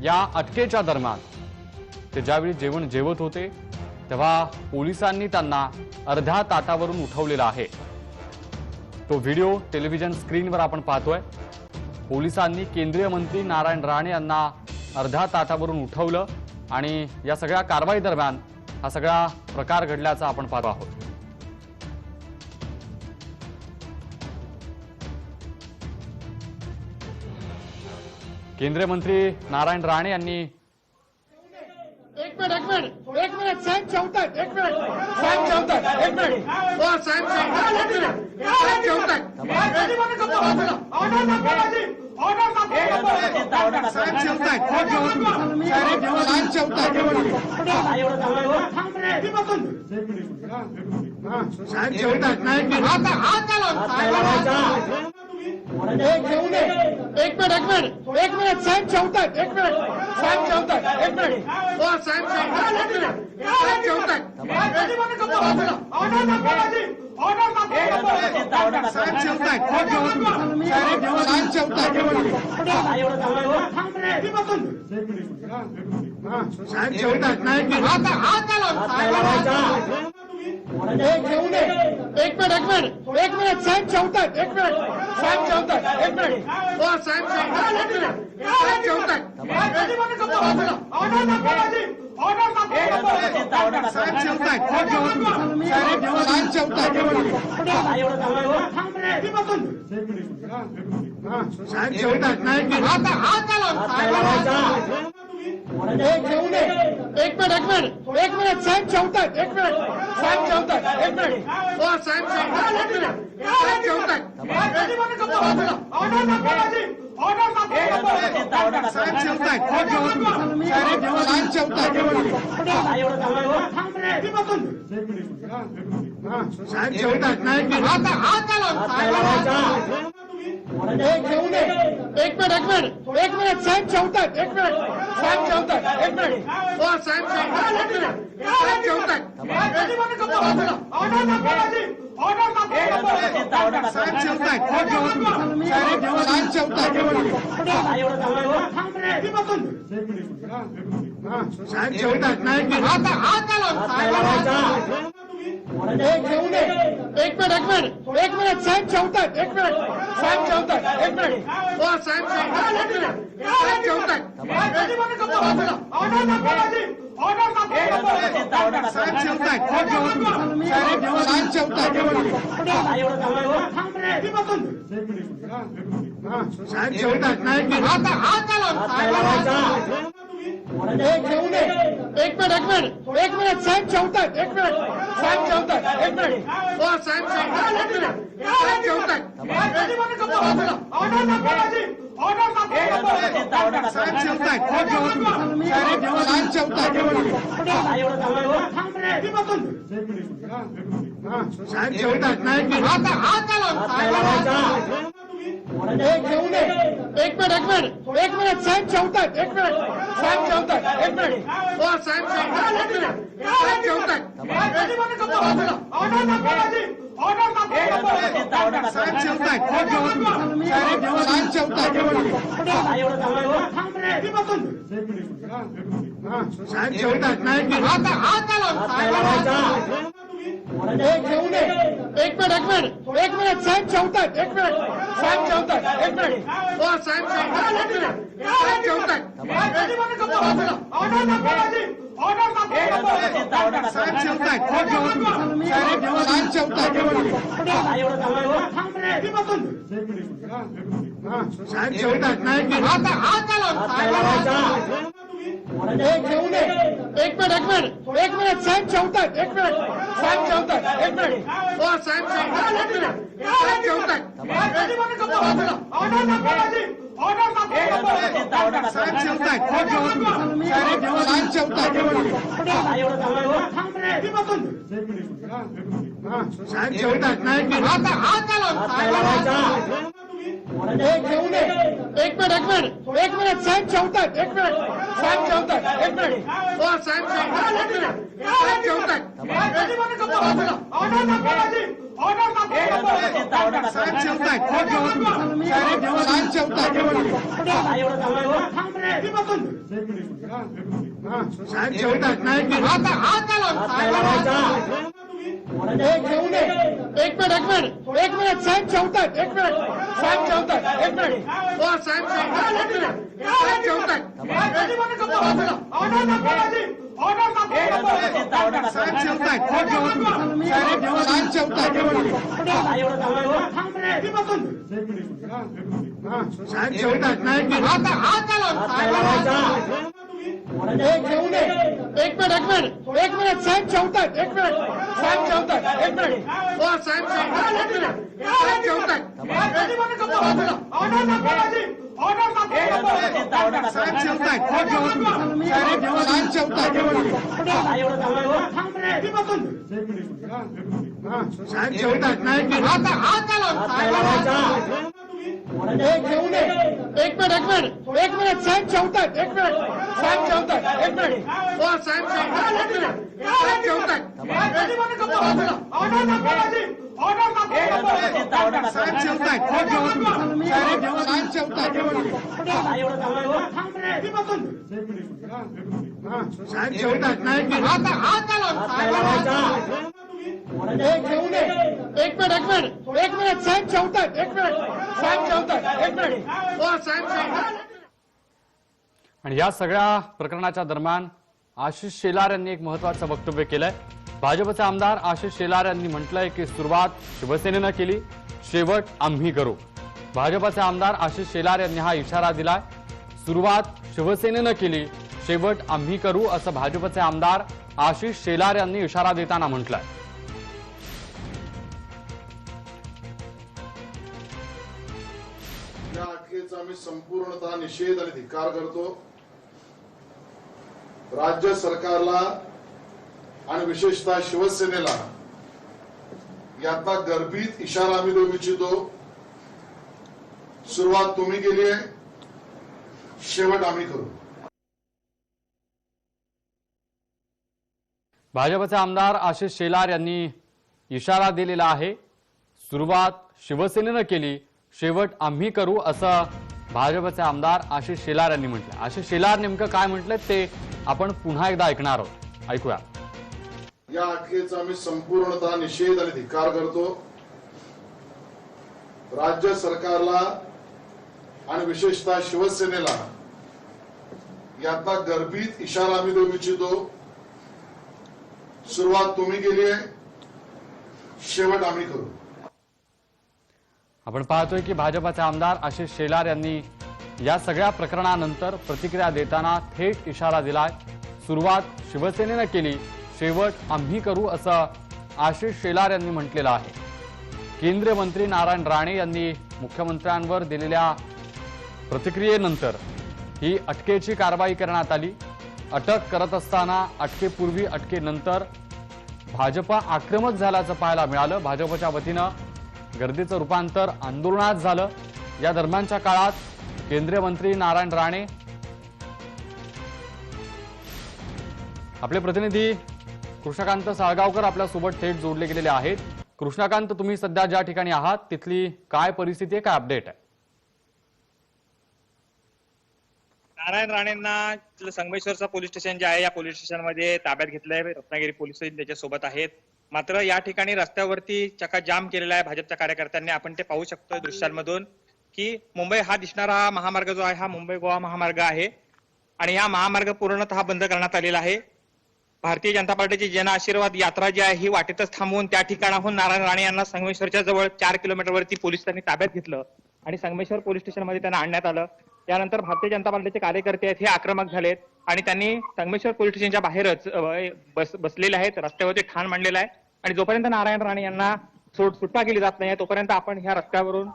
Speaker 1: या अटकेच्या दरम्यान ते ज्यावेळी जेवण जेवत होते तेव्हा पोलिसांनी त्यांना अर्ध्या ताटावरून उठवलेला आहे. तो व्हिडिओ टेलिव्हिजन स्क्रीनवर आपण पाहतोय. पोलिसांनी केंद्रीय मंत्री नारायण राणे यांना अर्ध्या ताटावरून उठवलं आणि या सगळ्या कारवाई दरम्यान हा सगळा प्रकार घडल्याचा आपण पाहतो आहोत. केंद्रीय मंत्री नारायण राणे यांनी
Speaker 10: एक मिनिट साहेब जेवतात. एक मिनिट साहेब जेवतात. एक मिनिट हो साहेब जेवतात. एक मिनिट साहेब जेवतात. एक मिनिट साहेब जेवतात. एक मिनिट हो साहेब जेवतात. एक मिनिट साहेब जेवतात. एक मिनिट साहेब जेवतात. एक मिनिट हो साहेब जेवतात. एक मिनिट साहेब जेवतात. एक मिनिट साहेब जेवतात. एक मिनिट हो साहेब जेवतात. एक मिनिट साहेब जेवतात. एक मिनिट साहेब जेवतात. एक मिनिट हो साहेब जेवतात. एक मिनिट साहेब जेवतात. एक मिनिट साहेब जेवतात. एक मिनिट हो साहेब जेवतात. एक मिनिट साहेब जेवतात. एक मिनिट साहेब जेवतात. एक मिनिट हो साहेब जेवतात. एक मिनिट साहेब जेवतात एक मिनिट साहेब जेवतात एक मिनिट हो साहेब जेवतात एक मिनिट साहेब जेवतात एक मिनिट साहेब जेवतात एक मिनिट हो साहेब जेवतात एक मिनिट साहेब जेवतात एक मिनिट साहेब जेवतात एक मिनिट हो साहेब जेवतात एक मिनिट साहेब जेवतात एक मिनिट साहेब जेवतात एक मिनिट हो साहेब जेवतात एक मिनिट साहेब जेवतात एक मिनिट साहेब जेवतात एक मिनिट हो साहेब जेवतात एक मिनिट साहेब जेवतात एक मिनिट साहेब जेवतात एक मिनिट हो साहेब जेवतात एक मिनिट साहेब जेवतात एक मिनिट साहेब जेवतात एक मिनिट हो साहेब जेवतात एक मिनिट साहेब जेवतात एक मिनिट साहेब जेवतात एक मिनिट हो साहेब
Speaker 1: आणि या सगळ्या प्रकरणाच्या दरम्यान आशिष शेलार यांनी एक महत्वाचं वक्तव्य केलंय. भाजपचे आमदार आशिष शेलार यांनी म्हटलंय की सुरुवात शिवसेनेनं केली, शेवट आम्ही करू. भाजपचे आमदार आशिष शेलार यांनी हा इशारा दिलाय. सुरुवात शिवसेनेनं केली, शेवट आम्ही करू असं भाजपचे आमदार आशिष शेलार यांनी इशारा देताना म्हटलंय.
Speaker 11: या अटकेचा मी संपूर्णतः निषेध आणि धिक्कार करतो. राज्य सरकारला आणि विशेषतः शिवसेनेला याचा गर्भित इशारा आम्ही देऊ इच्छितो. सुरुवात तुम्ही केली आहे, शेवट आम्ही करू.
Speaker 1: भाजपचे आमदार आशिष शेलार यांनी इशारा दिलेला आहे. सुरुवात शिवसेनेनं केली, शेवट आम्ही करू असं भाजपचे आमदार आशिष शेलार यांनी म्हटलं. आशिष शेलार नेमकं काय म्हटलंय ते आपण पुन्हा एकदा ऐकणार आहोत. ऐकूया.
Speaker 11: या अटकेचा मी संपूर्णतः निषेध आणि धिक्कार करतो. राज्य सरकारला आणि विशेषतः शिवसेनेला याचा गर्भित इशारा आम्ही देऊ इच्छितो. सुरुवात तुम्ही केली आहे, शेवट आम्ही करू.
Speaker 1: आपण पाहतोय की भाजपचे आमदार आशिष शेलार यांनी या सगळ्या प्रकरणानंतर प्रतिक्रिया देताना थेट इशारा दिलाय. सुरुवात शिवसेनेनं केली, शेवट आम्ही करू असं आशिष शेलार यांनी म्हटलेलं आहे. केंद्रीय मंत्री नारायण राणे यांनी मुख्यमंत्र्यांवर दिलेल्या प्रतिक्रियेनंतर ही अटकेची कारवाई करण्यात आली। अटक करत असताना अटकेपूर्वी अटकेनंतर भाजप आक्रमक झाल्याचं पाहायला मिळालं। भाजपच्या वतीनं गर्दीचं रूपांतर आंदोलनात झालं। या दरम्यानच्या काळात केंद्रीय मंत्री नारायण राणे, आपले प्रतिनिधी कृष्णकांत साळगावकर आपल्यासोबत थेट जोडले गेलेले आहेत। कृष्णकांत, तुम्ही सध्या ज्या ठिकाणी आहात तिथली काय परिस्थिती आहे, काय अपडेट आहे?
Speaker 12: नारायण राणेंना संगमेश्वरचं पोलीस स्टेशन जे आहे या पोलीस स्टेशनमध्ये ताब्यात घेतलंय। रत्नागिरी पोलीस त्याच्यासोबत आहेत। मात्र या ठिकाणी रस्त्यावरती चक्काजाम केलेला आहे भाजपच्या कार्यकर्त्यांनी। आपण ते पाहू शकतो दृश्यांमधून की मुंबई हा दिसणारा महामार्ग जो आहे हा मुंबई गोवा महामार्ग आहे आणि हा महामार्ग पूर्णतः बंद करण्यात आलेला आहे। भारतीय जनता पार्टीची जन आशीर्वाद यात्रा जी आहे ही वाटेतच थांबवून त्या ठिकाणाहून नारायण राणे यांना संगमेश्वरच्या जवळ 4 किलोमीटरवरती पोलिसांनी ताब्यात घेतलं आणि संगमेश्वर पोलीस स्टेशनमध्ये त्यांना आणण्यात आलं। त्यानंतर भारतीय जनता पार्टीचे कार्यकर्ते आहेत हे आक्रमक झालेत आणि त्यांनी संगमेश्वर पोलीस स्टेशनच्या बाहेरच बसलेले आहेत। रस्त्यावरती ठाण मांडलेला आहे आणि जोपर्यंत नारायण राणे यांना सुटका केली जात नाही तोपर्यंत आपण ह्या रस्त्यावरून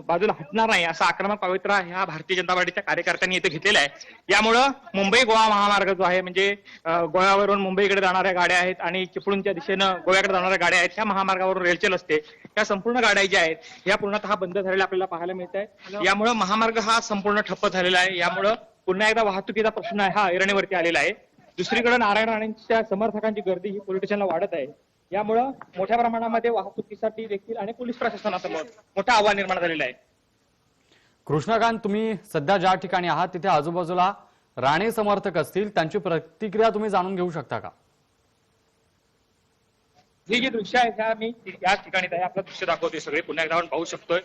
Speaker 12: बाजूला हटणार नाही असा आक्रमक पवित्रा ह्या भारतीय जनता पार्टीच्या कार्यकर्त्यांनी इथे घेतलेला आहे। यामुळं मुंबई गोवा महामार्ग जो आहे म्हणजे गोव्यावरून मुंबईकडे जाणाऱ्या गाड्या आहेत आणि चिपळूणच्या दिशेनं गोव्याकडे जाणाऱ्या गाड्या आहेत त्या महामार्गावरून रेलचेल असते त्या संपूर्ण गाड्या ज्या आहेत या पूर्णतः बंद झालेल्या आपल्याला पाहायला मिळत आहे। यामुळं महामार्ग हा संपूर्ण ठप्प झालेला आहे। यामुळं पुन्हा एकदा वाहतुकीचा प्रश्न आहे हा ऐरणीवरती आलेला आहे। दुसरीकडे नारायण राणेंच्या समर्थकांची गर्दी ही पोलीस स्टेशनला वाढत आहे। यामुळं मोठ्या प्रमाणामध्ये वाहतुकीसाठी देखील आणि पोलीस प्रशासनासमोर मोठं आव्हान निर्माण झालेलं आहे।
Speaker 1: कृष्णकांत, तुम्ही सध्या ज्या ठिकाणी आहात तिथे आजूबाजूला राणे समर्थक असतील, त्यांची प्रतिक्रिया तुम्ही जाणून घेऊ शकता का?
Speaker 12: ही जी दृश्य आहे त्या मी याच ठिकाणी आहे आपलं दृश्य दाखवतोय सगळे पुन्हा एकदा आपण पाहू शकतोय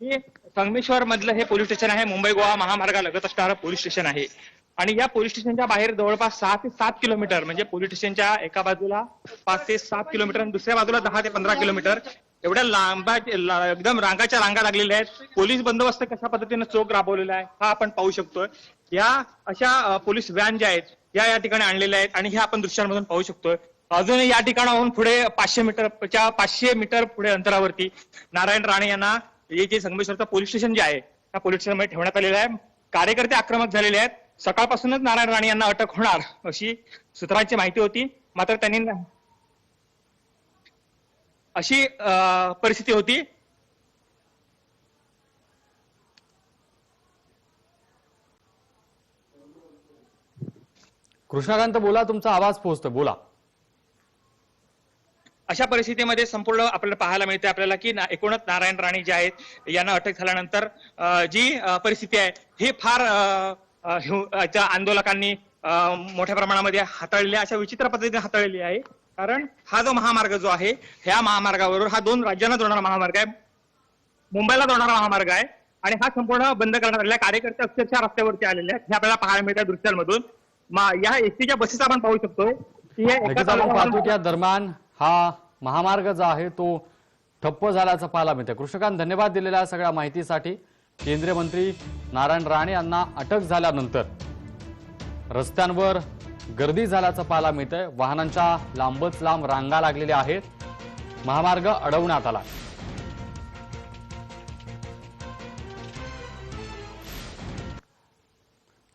Speaker 12: की संगमेश्वर मधलं हे पोलीस स्टेशन आहे। मुंबई गोवा महामार्गालगत असणारं पोलीस स्टेशन आहे आणि या पोलीस स्टेशनच्या बाहेर जवळपास 6 ते 7 किलोमीटर म्हणजे पोलीस स्टेशनच्या एका बाजूला 5 ते 7 किलोमीटर आणि दुसऱ्या बाजूला 10 ते 15 किलोमीटर एवढ्या लांब एकदम रांगाच्या रांगा लागलेल्या आहेत। पोलीस बंदोबस्त कशा पद्धतीने चोख राबवलेला आहे हा आपण पाहू शकतोय। या अशा पोलीस व्हॅन ज्या आहेत या ठिकाणी आणलेल्या आहेत आणि हे आपण दृश्यांमधून पाहू शकतोय। अजूनही या ठिकाणाहून पुढे 500 मीटर पुढे अंतरावरती नारायण राणे यांना हे जे संगमेश्वरचं पोलीस स्टेशन जे आहे त्या पोलीस स्टेशनमध्ये ठेवण्यात आलेलं आहे। कार्यकर्ते आक्रमक झालेले आहेत। सकाळपासूनच नारायण राणे यांना अटक होणार अशी सूत्रांची माहिती होती, मात्र त्यांनी अशी परिस्थिती होती।
Speaker 1: कृष्णकांत बोला, तुमचा आवाज पोहोचतो, बोला।
Speaker 12: अशा परिस्थितीमध्ये संपूर्ण आपल्याला पाहायला मिळते आपल्याला की एकूणच नारायण राणे जे आहेत यांना अटक झाल्यानंतर जी परिस्थिती आहे ही फार आंदोलकांनी मोठ्या प्रमाणामध्ये हाताळलेली अशा विचित्र पद्धतीने हाताळलेली आहे। कारण हा जो महामार्ग जो आहे ह्या महामार्गावर हा 2 राज्यांना जोडणारा महामार्ग आहे, मुंबईला जोडणारा महामार्ग आहे आणि हा संपूर्ण बंद करण्यात आलेला कार्यकर्ते अक्षरशः रस्त्यावरती आलेले आहेत हे आपल्याला पाहायला मिळतं दृश्यांमधून। या एसटीच्या बसेस आपण पाहू शकतो की
Speaker 1: आपण पाहतो की या दरम्यान हा महामार्ग जो आहे तो ठप्प झाल्याचं पाहायला मिळतं। कृष्णकांत, धन्यवाद दिलेल्या सगळ्या माहितीसाठी। केंद्रीय मंत्री नारायण राणे यांना अटक झाल्यानंतर रस्त्यांवर गर्दी झाल्याचं पाहायला मिळतंय। वाहनांच्या लांबच लांब रांगा लागलेल्या आहेत। महामार्ग अडवण्यात आला।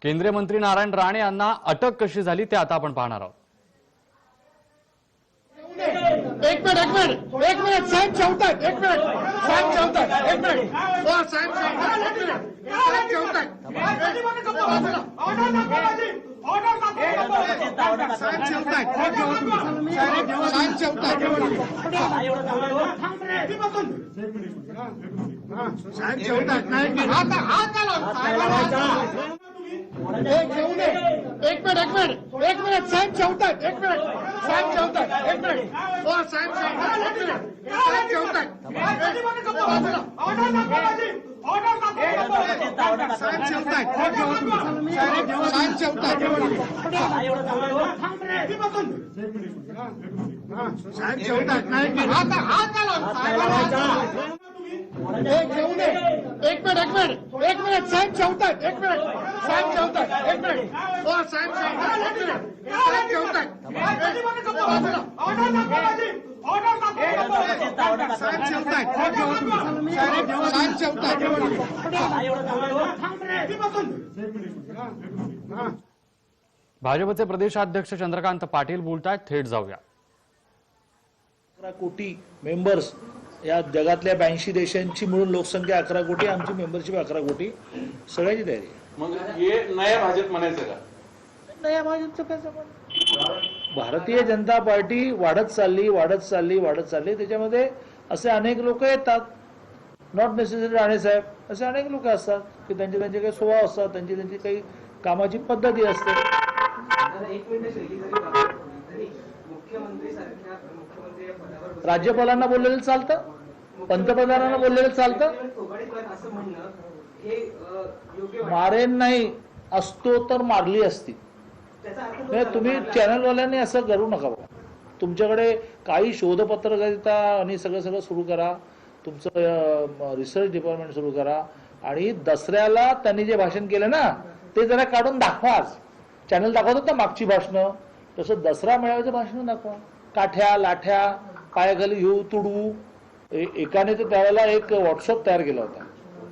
Speaker 1: केंद्रीय मंत्री नारायण राणे यांना अटक कशी झाली ते आता आपण पाहणार आहोत।
Speaker 10: एक मिनिट साहेब ठेवतात, एक मिनिट साहेब ठेवतात, एक मिनिट हो साहेब ठेवतात, एक मिनिट साहेब ठेवतात, एक मिनिट साहेब ठेवतात, एक मिनिट साहेब ठेवतात, एक मिनिट हो साहेब ठेवतात, एक मिनिट साहेब ठेवतात, एक मिनिट साहेब ठेवतात, एक मिनिट साहेब ठेवतात, एक मिनिट हो साहेब ठेवतात, एक मिनिट साहेब ठेवतात,
Speaker 1: भाजपचे प्रदेशाध्यक्ष चंद्रकांत पाटील बोलतायत, थेट जाऊया.
Speaker 13: 11 कोटी मेंबर्स या जगातल्या 82 देशांची मिळून लोकसंख्या 11 कोटी, आमची मेंबरशिप 11 कोटी, सगळ्याची तयारी.
Speaker 14: मग हे नया भाजप म्हणायचं का?
Speaker 13: नया भाजपचं काय संबंध? भारतीय जनता पार्टी वाढत चालली. त्याच्यामध्ये असे अनेक लोक येतात, नॉट नेसेसरी राणे साहेब, असे अनेक लोक असतात की त्यांचे काही स्वभाव असतात, त्यांची काही कामाची पद्धती असते. राज्यपालांना बोललेलं चालतं, पंतप्रधानांना बोललेलं चालतं. मारेन नाही, असतो तर मारली असती. तुम्ही चॅनलवाल्यांनी असं करू नका. तुमच्याकडे काही शोधपत्रकारिता आणि सगळं सुरू करा, तुमचं रिसर्च डिपार्टमेंट सुरू करा, आणि दसऱ्याला त्यांनी जे भाषण केलं ना ते जरा काढून दाखवा. चॅनल दाखवतात ना मागची भाषणं, तसं दसरा मेळाव्याचं भाषण दाखवा. काठ्या लाठ्या पायाखाली घेऊ, तुडवू. एकाने तर त्यावेळेला एक व्हॉट्सअप तयार केला होता,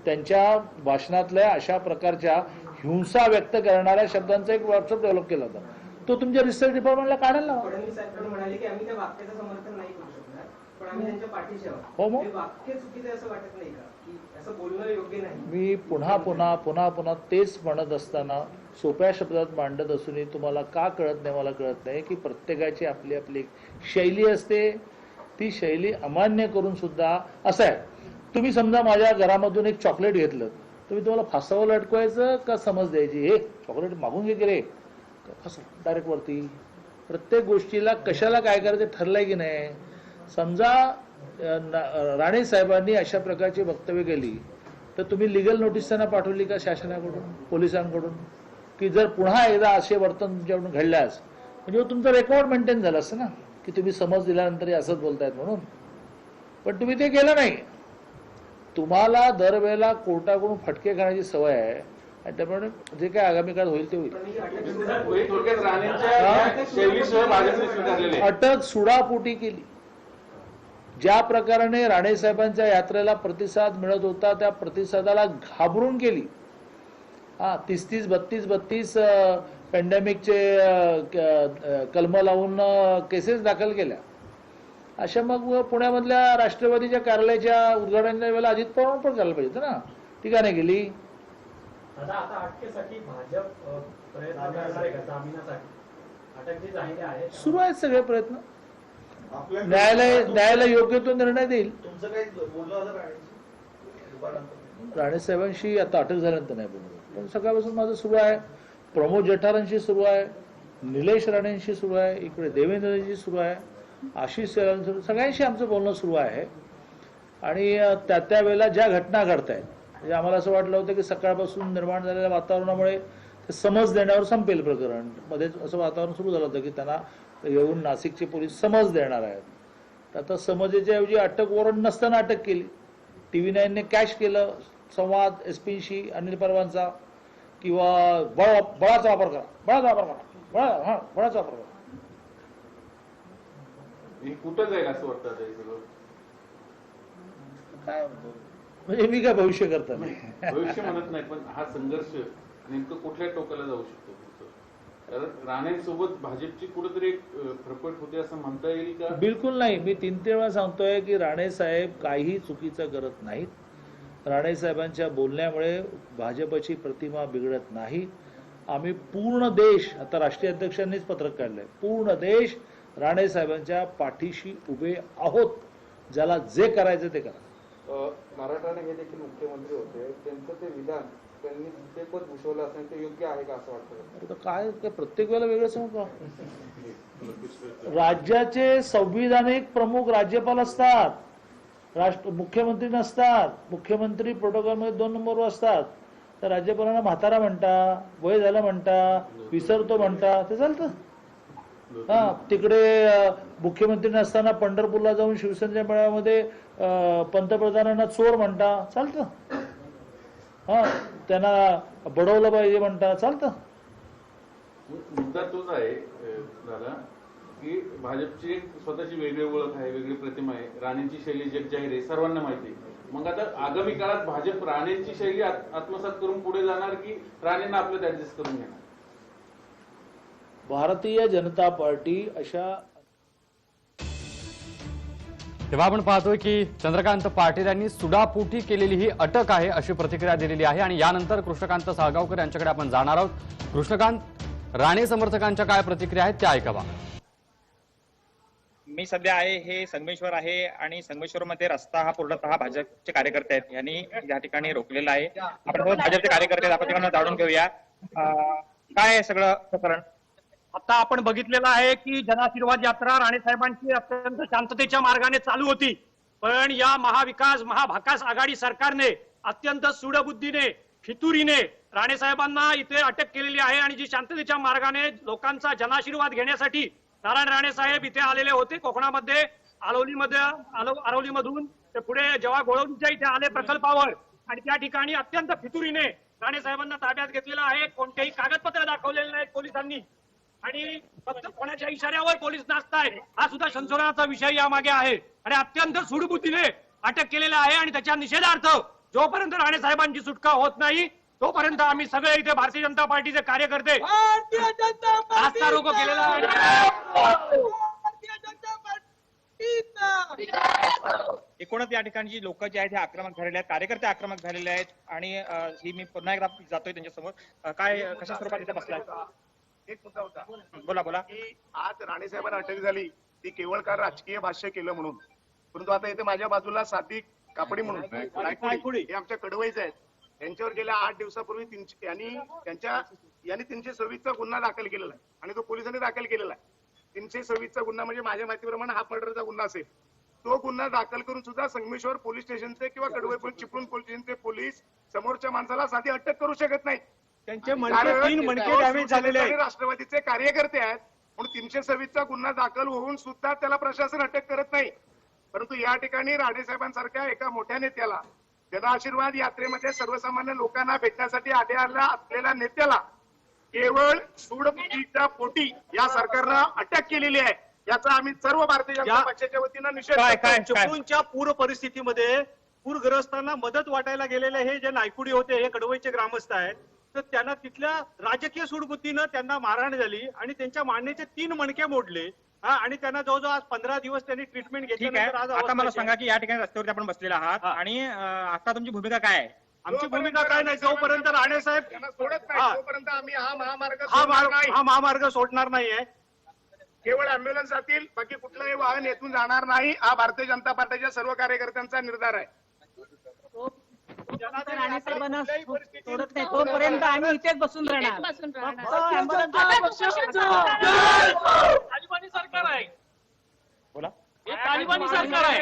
Speaker 13: त्यांच्या भाषणातल्या अशा प्रकारच्या हिंसा व्यक्त करणाऱ्या शब्दांचा एक व्हॉट्सअप डेव्हलप केला होता. तो तुमच्या रिसर्च डिपार्टमेंटला काढायला लावा.
Speaker 15: फडणवीस साहेब म्हणाले की आम्ही त्या वाक्याचं समर्थन नाही करू शकणार, पण आम्ही त्यांच्या पाठीशी आहोत.
Speaker 13: हो, मग
Speaker 15: हे वाक्य चुकीचं आहे असं वाटत नाही का, की असं बोलणं योग्य नाही?
Speaker 13: मी पुन्हा तेच म्हणत असताना सोप्या शब्दात मांडत असूनही तुम्हाला का कळत नाही, मला कळत नाही की प्रत्येकाची आपली आपली शैली असते. ती शैली अमान्य करून सुद्धा असं आहे. तुम्ही समजा माझ्या घरामधून एक चॉकलेट घेतलं, तुम्ही तुम्हाला फासावं लटकवायचं का समज द्यायची, हे चॉकलेट मागून घे रे, फसव डायरेक्ट वरती. प्रत्येक गोष्टीला कशाला काय करायचं ठरलंय की नाही. समजा राणे साहेबांनी अशा प्रकारची वक्तव्य केली तर तुम्ही लिगल नोटीस त्यांना पाठवली का शासनाकडून, पोलिसांकडून, की जर पुन्हा एकदा असे वर्तन तुमच्याकडून घडल्यास, म्हणजे तुमचं रेकॉर्ड मेंटेन झालं असतं ना की तुम्ही समज दिल्यानंतर असंच बोलतायत म्हणून. पण तुम्ही ते केलं नाही. तुम्हाला दरवेळेला कोर्टाकडून फटके खाण्याची सवय आहे, आणि त्यामुळे जे काय आगामी काळात होईल ते होईल. अटक सुडापोटी केली. ज्या प्रकाराने राणे साहेबांच्या यात्रेला प्रतिसाद मिळत होता त्या प्रतिसादाला घाबरून केली. 30-32 पॅन्डेमिकचे कलम लावून केसेस दाखल केल्या. अशा मग पुण्यामधल्या राष्ट्रवादीच्या कार्यालयाच्या उद्घाटनाच्या वेळेला अजित पवार पण करायला पाहिजे होतं ना, ती का नाही गेली? सुरू आहेत सगळे प्रयत्न. न्यायालय योग्य तो निर्णय देईल. राणे साहेबांशी आता अटक झाल्यानंतर नाही बोललो, पण सकाळपासून माझं सुरू आहे. प्रमोद जठारांशी सुरू आहे, निलेश राणेंशी सुरू आहे, इकडे देवेंद्रजी सुरू आहे, आशिष सगळ्यांशी आमचं बोलणं सुरू आहे. आणि त्या वेळेला ज्या घटना घडत आहेत, म्हणजे आम्हाला असं वाटलं होतं की सकाळपासून निर्माण झालेल्या वातावरणामुळे ते समज देण्यावर संपेल प्रकरण. मध्येच असं वातावरण सुरू झालं होतं की त्यांना येऊन नाशिकचे पोलीस समज देणार आहेत. तर आता समजेच्या ऐवजी अटक वॉरंट नसताना अटक केली. TV9ने कॅश केलं संवाद एसपीशी अनिल परवांचा, किंवा बळाचा वापर करा, बळाचा वापर करा.
Speaker 14: कुठं जाईल असं वाटतं
Speaker 13: काय म्हणजे मी काय भविष्य करता नाही,
Speaker 14: भविष्य म्हणत नाही, पण हा संघर्ष नेमकं कुठल्या टोकाला जाऊ शकतो? कारण राणेंसोबत भाजपची कुठेतरी एक फरफट होते असं म्हणता येईल का?
Speaker 13: बिलकुल नाही. मी 3 वेळा सांगतोय की राणे साहेब काही चुकीचं करत नाहीत. राणे साहेबांच्या बोलण्यामुळे भाजपची प्रतिमा बिघडत नाही. आम्ही पूर्ण देश, आता राष्ट्रीय अध्यक्षांनीच पत्रक काढलंय, पूर्ण देश राणे साहेबांच्या पाठीशी उभे आहोत. ज्याला जे करायचं ते करा.
Speaker 16: मराठवाडे हे देखील मुख्यमंत्री होते, त्यांचं ते विधान त्यांनी ते पद भूषवलं असेल ते योग्य आहे का असं वाटतं?
Speaker 13: काय प्रत्येक वेळेला वेगळं सांगू का? राज्याचे संविधानिक प्रमुख राज्यपाल असतात, मुख्यमंत्री नसतात. मुख्यमंत्री प्रोटोकॉलमध्ये 2 नंबरवर असतात. तर राज्यपालांना म्हातारा म्हणता, वय झालं म्हणता, विसरतो म्हणता, ते चालतं. तिकडे मुख्यमंत्री नसताना पंढरपूरला जाऊन शिवसेनेच्या मेळाव्यामध्ये पंतप्रधानांना चोर म्हणता, चालतं. त्यांना बडवलं पाहिजे म्हणता, चालतं.
Speaker 14: मुद्दा तोच आहे दादा की भाजपची एक स्वतःची वेगळी ओळख आहे, वेगळी प्रतिमा आहे, राणेंची शैली जगजाहीर आहे, सर्वांना माहिती आहे. मग आता आगामी काळात भाजप राणेंची शैली आत्मसात करून पुढे जाणार की राणेंना आपल्यात ऍडजस्ट करून घेणार?
Speaker 13: भारतीय जनता पार्टी अशा
Speaker 1: तेव्हा आपण पाहतोय की चंद्रकांत पाटील यांनी सुडापोटी केलेली ही अटक आहे अशी प्रतिक्रिया दिलेली आहे आणि यानंतर कृष्णकांत साळगावकर यांच्याकडे आपण जाणार आहोत. कृष्णकांत, राणे समर्थकांच्या काय प्रतिक्रिया आहेत त्या ऐकावा.
Speaker 12: मी सध्या आहे हे संगमेश्वर आहे आणि संगमेश्वरमध्ये रस्ता हा पूर्णतः भाजपचे कार्यकर्ते आहेत यांनी या ठिकाणी रोखलेला आहे. आपण भाजपचे कार्यकर्ते आहेत, आपण त्यांना जाणून घेऊया काय आहे सगळं प्रकरण.
Speaker 3: आता आपण बघितलेलं आहे की जनआशीर्वाद यात्रा राणे साहेबांची अत्यंत शांततेच्या मार्गाने चालू होती, पण या महाविकास महाभाकास आघाडी सरकारने अत्यंत सूडबुद्धीने फितुरीने राणे साहेबांना इथे अटक केलेली आहे आणि जी शांततेच्या मार्गाने लोकांचा जनाशीर्वाद घेण्यासाठी नारायण राणे साहेब इथे आलेले होते. कोकणामध्ये आरवलीमधून ते पुढे जेव्हा गोळवणीच्या इथे आले प्रकल्पावर आणि त्या ठिकाणी अत्यंत फितुरीने राणे साहेबांना ताब्यात घेतलेलं आहे. कोणतेही कागदपत्र दाखवलेले नाहीत पोलिसांनी आणि फक्त कोणाच्या इशाऱ्यावर पोलीस नाचताय हा सुद्धा संशोधनाचा विषय यामागे आहे आणि अत्यंत सूडबुद्धीने अटक केलेला आहे आणि त्याच्या निषेधार्थ जोपर्यंत राणे साहेबांची सुटका होत नाही तोपर्यंत आम्ही सगळे इथे भारतीय जनता पार्टीचे कार्यकर्ते रास्ता रोको केलेला आहे.
Speaker 12: एकूणच या ठिकाणी जी लोक जे आहेत हे आक्रमक झालेले आहेत, कार्यकर्ते आक्रमक झालेले आहेत आणि ही मी पुन्हा एकदा जातोय त्यांच्यासमोर. काय कशा स्वरूपात इथे बसलाय?
Speaker 3: एक मुद्दा होता,
Speaker 12: बोला बोला.
Speaker 3: की आज राणे साहेबांना अटक झाली ती केवळ का राजकीय भाष्य केलं म्हणून, परंतु आता इथे माझ्या बाजूला सादिक कापडी म्हणून नायकुडी हे आमच्या कडवईचे आहेत. त्यांच्यावर गेल्या 8 दिवसापूर्वी यांनी 326चा गुन्हा दाखल केलेला आहे आणि तो पोलिसांनी दाखल केलेला आहे. 326चा गुन्हा म्हणजे माझ्या माहितीप्रमाणे हा मर्डरचा गुन्हा असेल. तो गुन्हा दाखल करून सुद्धा संगमेश्वर पोलीस स्टेशनचे किंवा कडवई चिपळूण पोलीस स्टेशनचे पोलीस समोरच्या माणसाला साधी अटक करू शकत नाही.
Speaker 12: त्यांचे मणके डॅमेज झालेले आहेत.
Speaker 3: राष्ट्रवादीचे कार्यकर्ते आहेत म्हणून 326चा गुन्हा दाखल होऊन सुद्धा त्याला प्रशासन अटक करत नाही. परंतु या ठिकाणी राणे साहेबांसारख्या एका मोठ्या नेत्याला, जनआशीर्वाद यात्रेमध्ये सर्वसामान्य लोकांना भेटण्यासाठी आलेल्या असलेल्या नेत्याला केवळ सूडबुद्धीच्या पोटी या सरकारनं अटक केलेली आहे. याचा आम्ही सर्व भारतीय जनता पक्षाच्या वतीनं निषेध करतो.
Speaker 17: चिपळूणच्या पूर परिस्थितीमध्ये पूरग्रस्तांना मदत वाटायला गेलेले हे जे नायकुडी होते हे कडवईचे ग्रामस्थ आहेत, तर त्यांना तिथल्या राजकीय सूडबुद्धीनं त्यांना मारहाण झाली आणि त्यांच्या मांडीचे 3 मणके मोडले आणि त्यांना जवळजवळ आज 15 दिवस त्यांनी ट्रीटमेंट घेतली.
Speaker 12: आता मला सांगा की या ठिकाणी रस्त्यावरती आपण बसलेला आहात आणि आता तुमची भूमिका काय आहे?
Speaker 17: आमची भूमिका काय नाही, जोपर्यंत राणे साहेब
Speaker 3: सोडत नाही तोपर्यंत आम्ही हा
Speaker 17: महामार्ग सोडणार नाहीये.
Speaker 3: केवळ अँब्युलन्स जातील, बाकी कुठलंही वाहन येथून जाणार नाही. हा भारतीय जनता पार्टीच्या सर्व कार्यकर्त्यांचा निर्धार आहे.
Speaker 18: राणे साहेबांना सोडत नाही तोपर्यंत आम्ही इथेच बसून राहणार.
Speaker 8: सरकार आहे,
Speaker 12: बोला.
Speaker 8: तालिबानी सरकार आहे,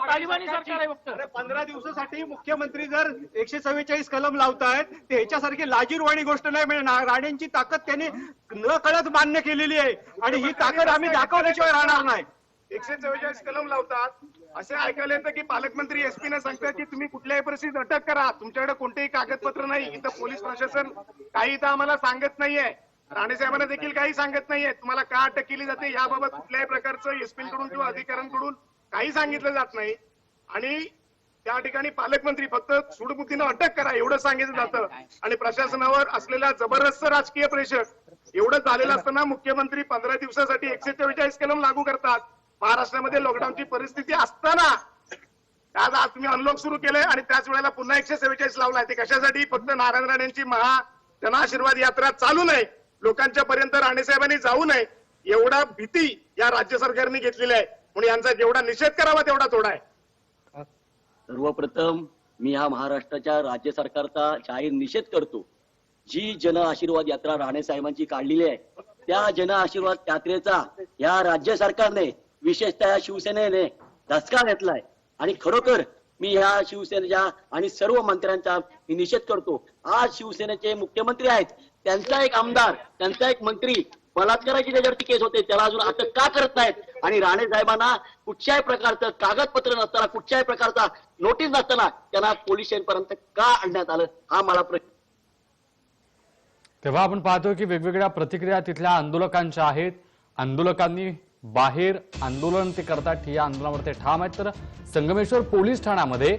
Speaker 8: तालिबानी सरकार आहे. फक्त
Speaker 17: 15 दिवसासाठी मुख्यमंत्री जर 144 कलम लावतायत ते ह्याच्यासारखी लाजीरवाणी गोष्ट नाही. म्हणजे राणेंची ताकद त्यांनी न कळत मान्य केलेली आहे आणि ही ताकद आम्ही दाखवल्याशिवाय राहणार नाही.
Speaker 3: 144 कलम लावतात. असे ऐकायला येतं की पालकमंत्री एसपी ने सांगतात की तुम्ही कुठल्याही परिस्थितीत अटक करा, तुमच्याकडे कोणतेही कागदपत्र नाही. इथं पोलीस प्रशासन काही इथं आम्हाला सांगत नाहीये, राणे साहेबांना देखील काही सांगत नाहीये. तुम्हाला का अटक केली जाते याबाबत कुठल्याही प्रकारचं एसपीकडून किंवा अधिकाऱ्यांकडून काही सांगितलं जात नाही आणि त्या ठिकाणी पालकमंत्री फक्त सूडबुद्धीनं अटक करा एवढं सांगितलं जातं आणि प्रशासनावर असलेला जबरदस्त राजकीय प्रेशर एवढं झालेलं असताना मुख्यमंत्री 15 दिवसासाठी 144 कलम लागू करतात. महाराष्ट्रामध्ये लॉकडाऊनची परिस्थिती असताना आज तुम्ही अनलॉक सुरू केलंय आणि त्याच वेळेला पुन्हा 144 लावलाय. ते कशासाठी? फक्त नारायण राणेंची जनआशीर्वाद यात्रा चालू नये, लोकांच्या पर्यंत राणे साहेबांनी जाऊ नये एवढा भीती या राज्य सरकारने घेतलेली आहे. म्हणून यांचा जेवढा निषेध करावा तेवढा थोडा आहे.
Speaker 19: सर्वप्रथम मी या महाराष्ट्राच्या राज्य सरकारचा जाहीर निषेध करतो. जी जन आशीर्वाद यात्रा राणे साहेबांची काढलेली आहे त्या जन आशीर्वाद यात्रेचा या राज्य सरकारने विशेषतः या शिवसेनेने धसका घेतलाय आणि खरोखर मी ह्या शिवसेनेच्या आणि सर्व मंत्र्यांचा मी निषेध करतो. आज शिवसेनेचे मुख्यमंत्री आहेत, त्यांचा एक आमदार, त्यांचा एक मंत्री बलात्काराची त्याच्यावरती केस होते, त्याला अजून अटक का करत नाहीत? आणि राणे साहेबांना कुठच्याही प्रकारचं कागदपत्र नसताना, कुठच्याही प्रकारचा नोटीस नसताना त्यांना पोलीस स्टेशनपर्यंत का आणण्यात आलं हा मला प्रश्न.
Speaker 1: तेव्हा आपण पाहतोय की वेगवेगळ्या प्रतिक्रिया तिथल्या आंदोलकांच्या आहेत. आंदोलकांनी बाहेर आंदोलन ते करतात, ठिय्या आंदोलनावर ते ठाम आहेत. तर संगमेश्वर पोलीस ठाण्यामध्ये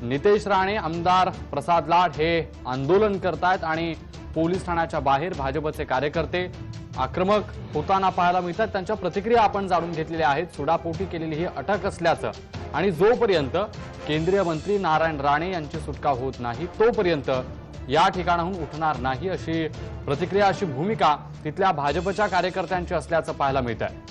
Speaker 1: नितेश राणे, आमदार प्रसाद लाड हे आंदोलन करतायत आणि पोलीस ठाण्याच्या बाहेर भाजपचे कार्यकर्ते आक्रमक होताना पाहायला मिळतात. त्यांच्या प्रतिक्रिया आपण जाणून घेतलेल्या आहेत. सुडापोटी केलेली ही अटक असल्याचं आणि जोपर्यंत केंद्रीय मंत्री नारायण राणे यांची सुटका होत नाही तोपर्यंत या ठिकाणाहून उठणार नाही, अशी प्रतिक्रिया, अशी भूमिका तिथल्या भाजपच्या कार्यकर्त्यांची असल्याचं पाहायला मिळत आहे.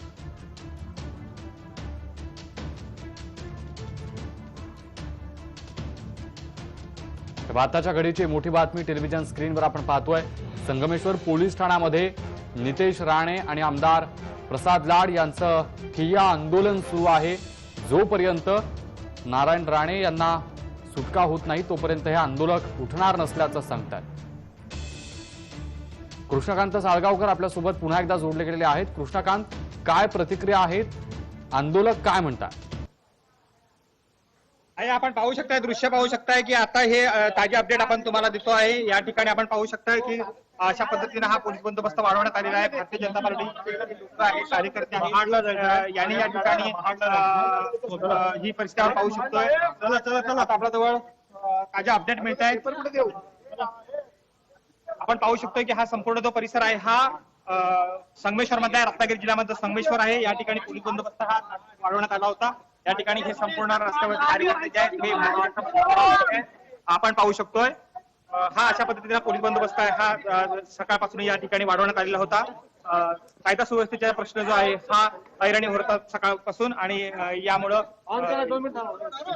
Speaker 1: आताच्या घडीची मोठी बातमी टेलिव्हिजन स्क्रीनवर आपण पाहतोय. संगमेश्वर पोलीस ठाण्यामध्ये नितेश राणे आणि आमदार प्रसाद लाड यांचं ठिय्या आंदोलन सुरू आहे. जोपर्यंत नारायण राणे यांना सुटका होत नाही तोपर्यंत हे आंदोलक उठणार नसल्याचं सांगतात. कृष्णकांत साळगावकर आपल्यासोबत पुन्हा एकदा जोडले गेलेले आहेत. कृष्णकांत, काय प्रतिक्रिया आहेत? आंदोलक काय म्हणतात?
Speaker 12: आपण पाहू शकताय, दृश्य पाहू शकताय की आता हे ताजे अपडेट आपण तुम्हाला देतो आहे. या ठिकाणी आपण पाहू शकताय की अशा पद्धतीने हा पोलीस बंदोबस्त वाढवण्यात आलेला आहे. भारतीय जनता पार्टी लोक आहेत, कार्यकर्ते आहेत, यांनी या ठिकाणी ही परिस्थिती आपण पाहू शकतोय. चला आपल्या जवळ ताजे अपडेट मिळत आहेत. आपण पाहू शकतोय की हा संपूर्ण जो परिसर आहे हा संगमेश्वर मधला, रत्नागिरी जिल्ह्यामध्ये संगमेश्वर आहे. या ठिकाणी पोलीस बंदोबस्त हा वाढवण्यात आला होता. या ठिकाणी हे संपूर्ण रस्त्यावरचे कार्यकर्ते जे आहेत हे आपण पाहू शकतोय. हा अशा पद्धतीचा पोलीस बंदोबस्त आहे हा सकाळपासून या ठिकाणी वाढवण्यात आलेला होता. कायदा सुव्यवस्थेचा प्रश्न जो आहे हा ऐरणी होता सकाळपासून आणि यामुळं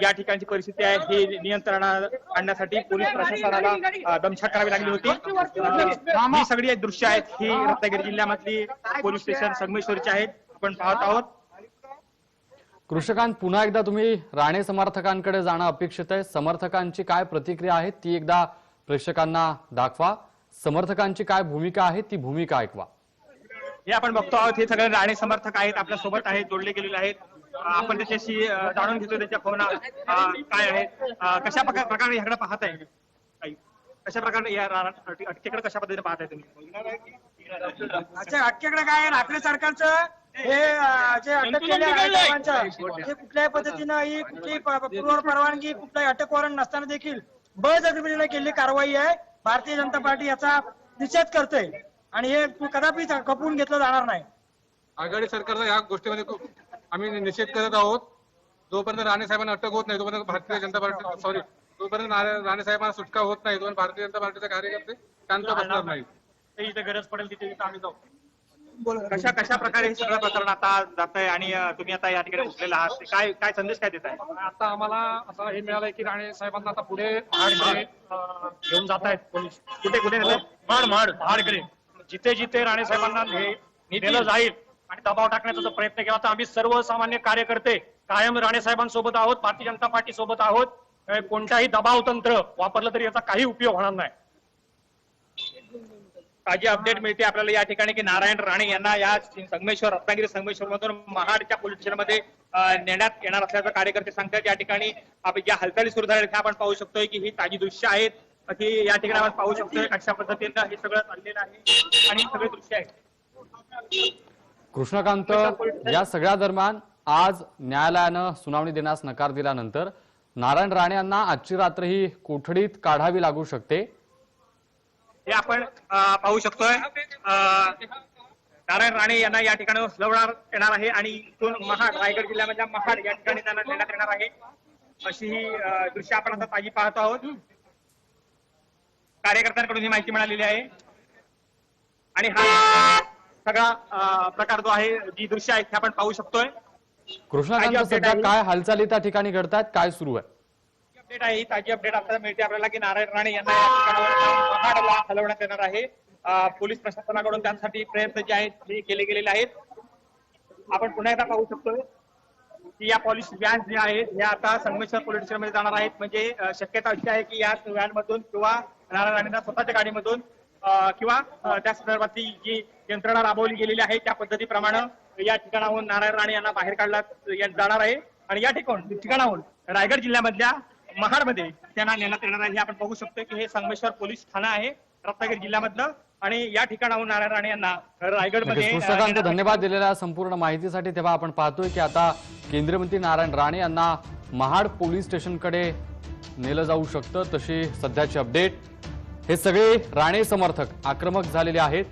Speaker 12: या ठिकाणची परिस्थिती आहे ही नियंत्रणात आणण्यासाठी पोलीस प्रशासनाला दमछाक करावी लागली होती. ही सगळी दृश्य आहेत ही रत्नागिरी जिल्ह्यामधली पोलीस स्टेशन संगमेश्वरची आहेत, आपण पाहत आहोत.
Speaker 1: कृष्णकांत, पुन्हा एकदा तुम्ही राणे समर्थकांकडे जाणं अपेक्षित आहे. समर्थकांची काय प्रतिक्रिया आहे ती एकदा प्रेक्षकांना दाखवा. समर्थकांची काय भूमिका आहे ती भूमिका ऐकवा.
Speaker 12: हे आपण बघतो आहोत, हे सगळे राणे समर्थक आहेत, आपल्या सोबत आहेत, जोडले गेलेले आहेत. आपण त्याच्याशी जाणून घेतो त्याच्या भावना काय आहेत, कशा प्रकारे ह्याकडे पाहत आहे, कशा प्रकारे या अटकेकडे कशा पद्धतीने पाहत आहे तुम्ही?
Speaker 18: अच्छा, अटकेकडे काय आहे? आपल्या सरकारचं हे जे अटक केले हे कुठल्याही पद्धतीनं ही कुठलीही पूर्व परवानगी, कुठलाही अटक वॉरंट नसताना देखील बळजबरीने केलेली कारवाई आहे. भारतीय जनता पार्टी याचा निषेध करते आणि हे कदापि खपवून घेतलं जाणार नाही.
Speaker 16: आघाडी सरकारचा या गोष्टीमध्ये आम्ही निषेध करत आहोत. जोपर्यंत राणे साहेबांना अटक होत नाही तोपर्यंत भारतीय जनता पार्टी जोपर्यंत राणे साहेबांना सुटका होत नाही तोपर्यंत भारतीय जनता पार्टीचे कार्यकर्ते शांत बसणार नाही.
Speaker 12: इथे गरज पडेल तिथे आम्ही जाऊ. कशा प्रकारे हे सगळं प्रकरण आता जात आहे आणि तुम्ही आता या ठिकाणी उठलेला आहात, काय संदेश काय देत आहे?
Speaker 3: आता आम्हाला असं हे मिळालंय की राणे साहेबांना आता पुढे महाडकडे घेऊन जात आहेत पोलीस.
Speaker 12: कुठे
Speaker 3: महाडकडे जिथे जिथे राणे साहेबांना नेलं जाईल आणि दबाव टाकण्याचा जो प्रयत्न केला तर आम्ही सर्वसामान्य कार्यकर्ते कायम राणे साहेबांसोबत आहोत, भारतीय जनता पार्टी सोबत आहोत. कोणताही दबाव तंत्र वापरलं तरी याचा काही उपयोग होणार नाही.
Speaker 12: ताजी अपडेट मिळते आपल्याला या ठिकाणी की नारायण राणे यांना या संगमेश्वर, रत्नागिरी संगमेश्वर मधून महाडच्या पोलीस स्टेशनमध्ये नेण्यात येणार असल्याचं कार्यकर्ते सांगतात. या ठिकाणी ज्या हालचाली सुरू झाल्या त्या आपण पाहू शकतोय की ही ताजी दृश्य आहेत की या ठिकाणी आपण पाहू शकतोय कशा पद्धतीनं हे सगळं चाललेलं आहे आणि सगळे दृश्य आहेत.
Speaker 1: कृष्णकांत, या सगळ्या दरम्यान आज न्यायालयानं सुनावणी देण्यास नकार दिल्यानंतर नारायण राणे यांना आजची रात्र ही कोठडीत काढावी लागू शकते.
Speaker 12: हे आपण पाहू शकतोय. नारायण राणे यांना या ठिकाणी हलवण्यात येणार आहे आणि इथून महाड, रायगड जिल्ह्यामधल्या महाड या ठिकाणी त्यांना नेण्यात येणार आहे. अशी ही दृश्य आपण आता ताजी पाहत आहोत. कार्यकर्त्यांकडून ही माहिती मिळालेली आहे आणि हा सगळा प्रकार जो आहे, जी दृश्य आहेत हे आपण पाहू शकतोय.
Speaker 1: कृष्णकांत, सध्या काय हालचाली त्या ठिकाणी घडतात, काय सुरू आहे?
Speaker 12: अपडेट आहे, ही ताजी अपडेट आपल्याला मिळते आपल्याला की नारायण राणे यांना या ठिकाणावर महाडला हलवण्यात येणार आहे. पोलीस प्रशासनाकडून त्यासाठी प्रयत्न जे आहेत ते केले गेलेले आहेत. आपण पुन्हा एकदा पाहू शकतोय की या पोलीस व्हॅन जे आहेत या आता संगमेश्वर पोलीस स्टेशनमध्ये जाणार आहेत. म्हणजे शक्यता अशी आहे की या व्हॅन मधून किंवा नारायण राणेंना स्वतःच्या गाडीमधून किंवा त्या संदर्भातली जी यंत्रणा राबवली गेलेली आहे त्या पद्धतीप्रमाणे या ठिकाणाहून नारायण राणे यांना बाहेर काढण्यात जाणार आहे आणि या ठिकाणाहून रायगड जिल्ह्यामधल्या महाडमध्ये त्यांना नेण्यात येणार आहे. हे आपण बघू शकतो की हे संगमेश्वर पोलीस ठाणा आहे, रत्नागिरी जिल्ह्यामधलं आणि या ठिकाणाहून नारायण राणे यांना रायगडमध्ये
Speaker 1: कृष्णकांत, धन्यवाद दिलेल्या संपूर्ण माहितीसाठी. तेव्हा आपण पाहतोय की आता केंद्रीय मंत्री नारायण राणे यांना महाड पोलीस स्टेशनकडे नेलं जाऊ शकतं, तशी सध्याची अपडेट. हे सगळे राणे समर्थक आक्रमक झालेले आहेत.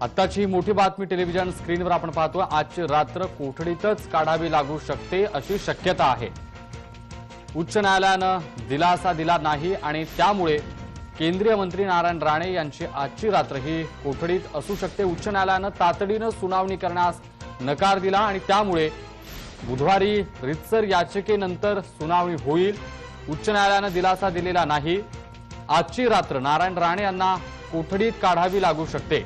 Speaker 1: आत्ताची ही मोठी बातमी टेलिव्हिजन स्क्रीनवर आपण पाहतोय. आजची रात्र कोठडीतच काढावी लागू शकते अशी शक्यता आहे. उच्च न्यायालयानं दिलासा दिला नाही आणि त्यामुळे केंद्रीय मंत्री नारायण राणे यांची आजची रात्र ही कोठडीत असू शकते. उच्च न्यायालयानं तातडीनं सुनावणी करण्यास नकार दिला आणि त्यामुळे बुधवारी रितसर याचिकेनंतर सुनावणी होईल. उच्च न्यायालयानं दिलासा दिलेला नाही. आजची रात्र नारायण राणे यांना कोठडीत काढावी लागू शकते.